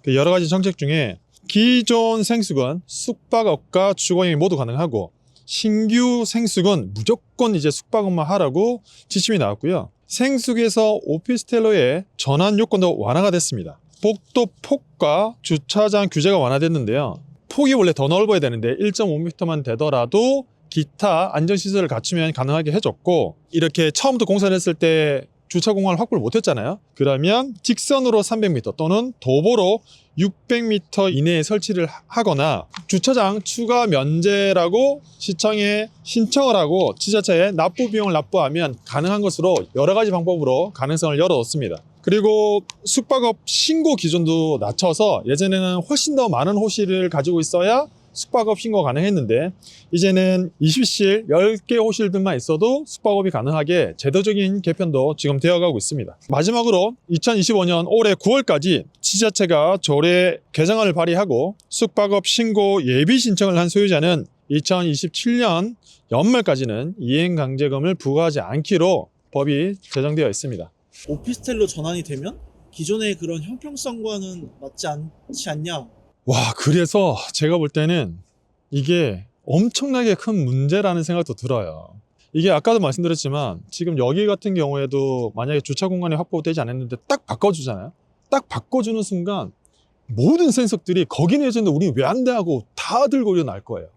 그 여러 가지 정책 중에 기존 생숙은 숙박업과 주거행위 모두 가능하고 신규 생숙은 무조건 이제 숙박업만 하라고 지침이 나왔고요. 생숙에서 오피스텔로의 전환 요건도 완화가 됐습니다. 복도 폭과 주차장 규제가 완화됐는데요. 폭이 원래 더 넓어야 되는데 1.5m만 되더라도 기타 안전시설을 갖추면 가능하게 해줬고 이렇게 처음부터 공사를 했을 때 주차 공간을 확보를 못했잖아요. 그러면 직선으로 300m 또는 도보로 600m 이내에 설치를 하거나 주차장 추가 면제라고 시청에 신청을 하고 지자체에 납부 비용을 납부하면 가능한 것으로 여러 가지 방법으로 가능성을 열어뒀습니다. 그리고 숙박업 신고 기준도 낮춰서 예전에는 훨씬 더 많은 호실을 가지고 있어야 숙박업 신고 가능했는데 이제는 20실 10개 호실들만 있어도 숙박업이 가능하게 제도적인 개편도 지금 되어가고 있습니다. 마지막으로 2025년 올해 9월까지 지자체가 조례 개정안을 발의하고 숙박업 신고 예비 신청을 한 소유자는 2027년 연말까지는 이행강제금을 부과하지 않기로 법이 제정되어 있습니다. 오피스텔로 전환이 되면 기존의 그런 형평성과는 맞지 않지 않냐. 와, 그래서 제가 볼 때는 이게 엄청나게 큰 문제라는 생각도 들어요. 이게 아까도 말씀드렸지만 지금 여기 같은 경우에도 만약에 주차 공간이 확보되지 않았는데 딱 바꿔주잖아요. 딱 바꿔주는 순간 모든 생석들이 거기는 예전에 우리 왜 안 돼 하고 다 들고 일어날 거예요.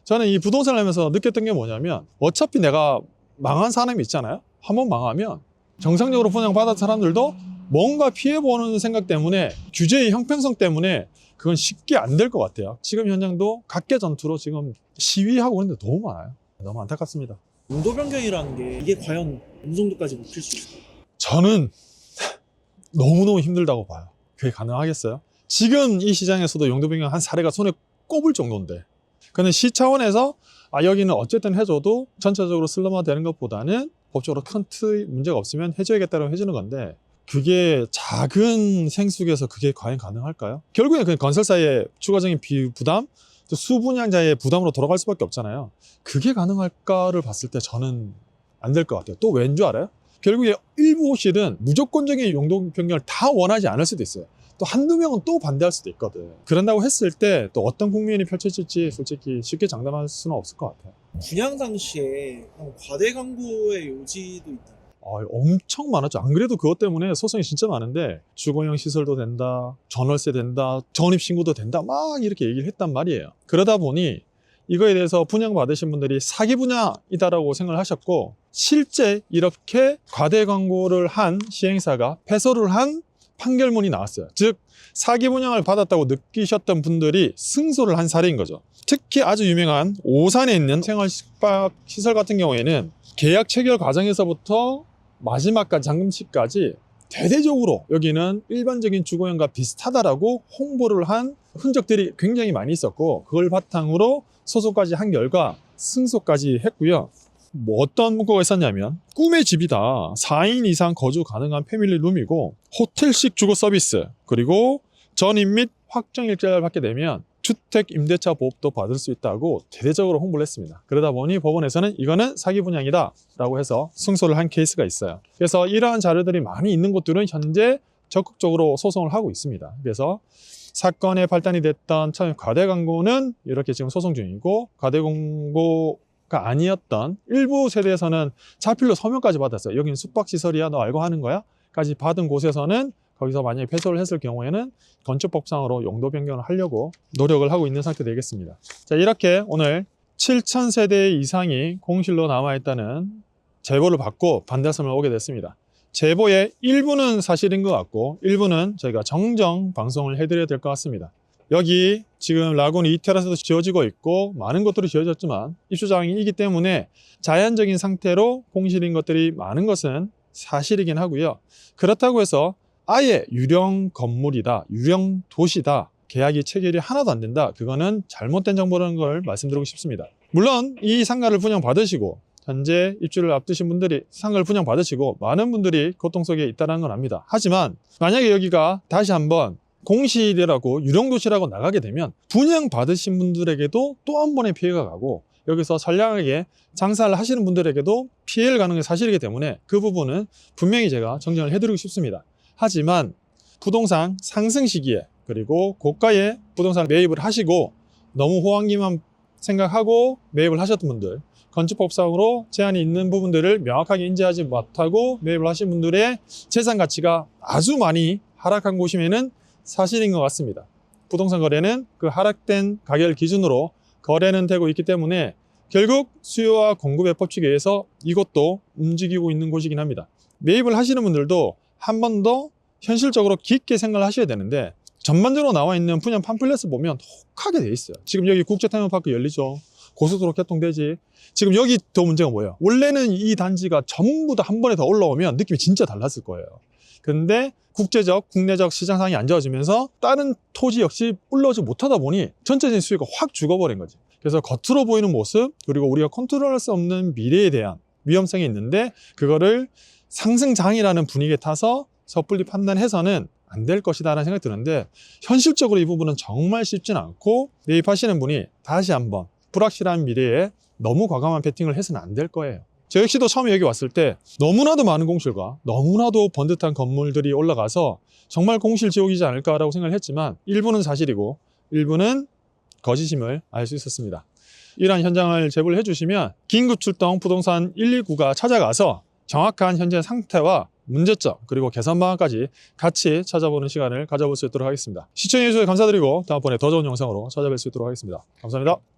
저는 이 부동산을 하면서 느꼈던 게 뭐냐면 어차피 내가 망한 사람이 있잖아요. 한번 망하면 정상적으로 분양받은 사람들도 뭔가 피해보는 생각 때문에 규제의 형평성 때문에 그건 쉽게 안 될 것 같아요. 지금 현장도 각계 전투로 지금 시위하고 그런 데 너무 많아요. 너무 안타깝습니다. 용도 변경이라는 게 이게 과연 어느 정도까지 먹힐 수 있을까요? 저는 너무너무 힘들다고 봐요. 그게 가능하겠어요? 지금 이 시장에서도 용도 변경 한 사례가 손에 꼽을 정도인데 근데 시 차원에서 여기는 어쨌든 해줘도 전체적으로 슬럼화 되는 것보다는 법적으로 큰 문제가 없으면 해줘야겠다고 해주는 건데 그게 작은 생숙에서 그게 과연 가능할까요? 결국엔 그 건설사의 추가적인 부담, 또 수분양자의 부담으로 돌아갈 수밖에 없잖아요. 그게 가능할까를 봤을 때 저는 안 될 것 같아요. 또 왠 줄 알아요? 결국에 일부 호실은 무조건적인 용도 변경을 다 원하지 않을 수도 있어요. 또 한두 명은 또 반대할 수도 있거든. 그런다고 했을 때 또 어떤 국면이 펼쳐질지 솔직히 쉽게 장담할 수는 없을 것 같아요. 분양 당시에 과대 광고의 요지도 있다. 엄청 많았죠. 안 그래도 그것 때문에 소송이 진짜 많은데 주거용 시설도 된다, 전월세 된다, 전입신고도 된다 막 이렇게 얘기를 했단 말이에요. 그러다 보니 이거에 대해서 분양받으신 분들이 사기 분양이다라고 생각을 하셨고 실제 이렇게 과대 광고를 한 시행사가 패소를 한 판결문이 나왔어요. 즉 사기 분양을 받았다고 느끼셨던 분들이 승소를 한 사례인 거죠. 특히 아주 유명한 오산에 있는 생활 숙박 시설 같은 경우에는 계약 체결 과정에서부터 마지막까지 잔금치까지 대대적으로 여기는 일반적인 주거용과 비슷하다라고 홍보를 한 흔적들이 굉장히 많이 있었고 그걸 바탕으로 소송까지 한 결과 승소까지 했고요. 어떤 문구가 있었냐면 꿈의 집이다. 4인 이상 거주 가능한 패밀리 룸이고 호텔식 주거 서비스 그리고 전입 및 확정 일자를 받게 되면 주택 임대차 보호도 받을 수 있다고 대대적으로 홍보를 했습니다. 그러다 보니 법원에서는 이거는 사기 분양이다 라고 해서 승소를 한 케이스가 있어요. 그래서 이러한 자료들이 많이 있는 곳들은 현재 적극적으로 소송을 하고 있습니다. 그래서 사건의 발단이 됐던 처음 과대 광고는 이렇게 지금 소송 중이고 과대 광고가 아니었던 일부 세대에서는 자필로 서명까지 받았어요. 여기는 숙박시설이야 너 알고 하는 거야? 까지 받은 곳에서는 거기서 만약에 패소를 했을 경우에는 건축법상으로 용도 변경을 하려고 노력을 하고 있는 상태 되겠습니다. 자, 이렇게 오늘 7,000세대 이상이 공실로 남아있다는 제보를 받고 반대선을 오게 됐습니다. 제보의 일부는 사실인 것 같고 일부는 저희가 정정 방송을 해드려야 될 것 같습니다. 여기 지금 라군 2테라스도 지어지고 있고 많은 것들이 지어졌지만 입주장이기 때문에 자연적인 상태로 공실인 것들이 많은 것은 사실이긴 하고요. 그렇다고 해서 아예 유령 건물이다, 유령 도시다, 계약이 체결이 하나도 안 된다. 그거는 잘못된 정보라는 걸 말씀드리고 싶습니다. 물론 이 상가를 분양받으시고 현재 입주를 앞두신 분들이 상가를 분양받으시고 많은 분들이 고통 속에 있다는 건 압니다. 하지만 만약에 여기가 다시 한번 공실이라고 유령도시라고 나가게 되면 분양받으신 분들에게도 또 한 번의 피해가 가고 여기서 선량하게 장사를 하시는 분들에게도 피해를 가는 게 사실이기 때문에 그 부분은 분명히 제가 정정을 해드리고 싶습니다. 하지만 부동산 상승 시기에 그리고 고가의 부동산 매입을 하시고 너무 호황기만 생각하고 매입을 하셨던 분들 건축법상으로 제한이 있는 부분들을 명확하게 인지하지 못하고 매입을 하신 분들의 재산 가치가 아주 많이 하락한 곳이면은 사실인 것 같습니다. 부동산 거래는 그 하락된 가격을 기준으로 거래는 되고 있기 때문에 결국 수요와 공급의 법칙에 의해서 이것도 움직이고 있는 곳이긴 합니다. 매입을 하시는 분들도 한 번 더 현실적으로 깊게 생각을 하셔야 되는데, 전반적으로 나와 있는 분양 팜플렛을 보면 혹하게 돼 있어요. 지금 여기 국제테마파크 열리죠. 고속도로 개통되지. 지금 여기 더 문제가 뭐예요? 원래는 이 단지가 전부 다 한 번에 더 올라오면 느낌이 진짜 달랐을 거예요. 근데 국제적, 국내적 시장 상황이 안 좋아지면서 다른 토지 역시 올라오지 못하다 보니 전체적인 수요가 확 죽어버린 거지. 그래서 겉으로 보이는 모습, 그리고 우리가 컨트롤할 수 없는 미래에 대한 위험성이 있는데, 그거를 상승장이라는 분위기에 타서 섣불리 판단해서는 안 될 것이다 라는 생각이 드는데, 현실적으로 이 부분은 정말 쉽진 않고, 매입하시는 분이 다시 한번 불확실한 미래에 너무 과감한 베팅을 해서는 안 될 거예요. 저 역시도 처음에 여기 왔을 때 너무나도 많은 공실과 너무나도 번듯한 건물들이 올라가서 정말 공실 지옥이지 않을까라고 생각을 했지만, 일부는 사실이고 일부는 거짓임을 알 수 있었습니다. 이러한 현장을 제보를 해주시면 긴급 출동 부동산 119가 찾아가서 정확한 현재 상태와 문제점, 그리고 개선 방안까지 같이 찾아보는 시간을 가져볼 수 있도록 하겠습니다. 시청해주셔서 감사드리고 다음번에 더 좋은 영상으로 찾아뵐 수 있도록 하겠습니다. 감사합니다.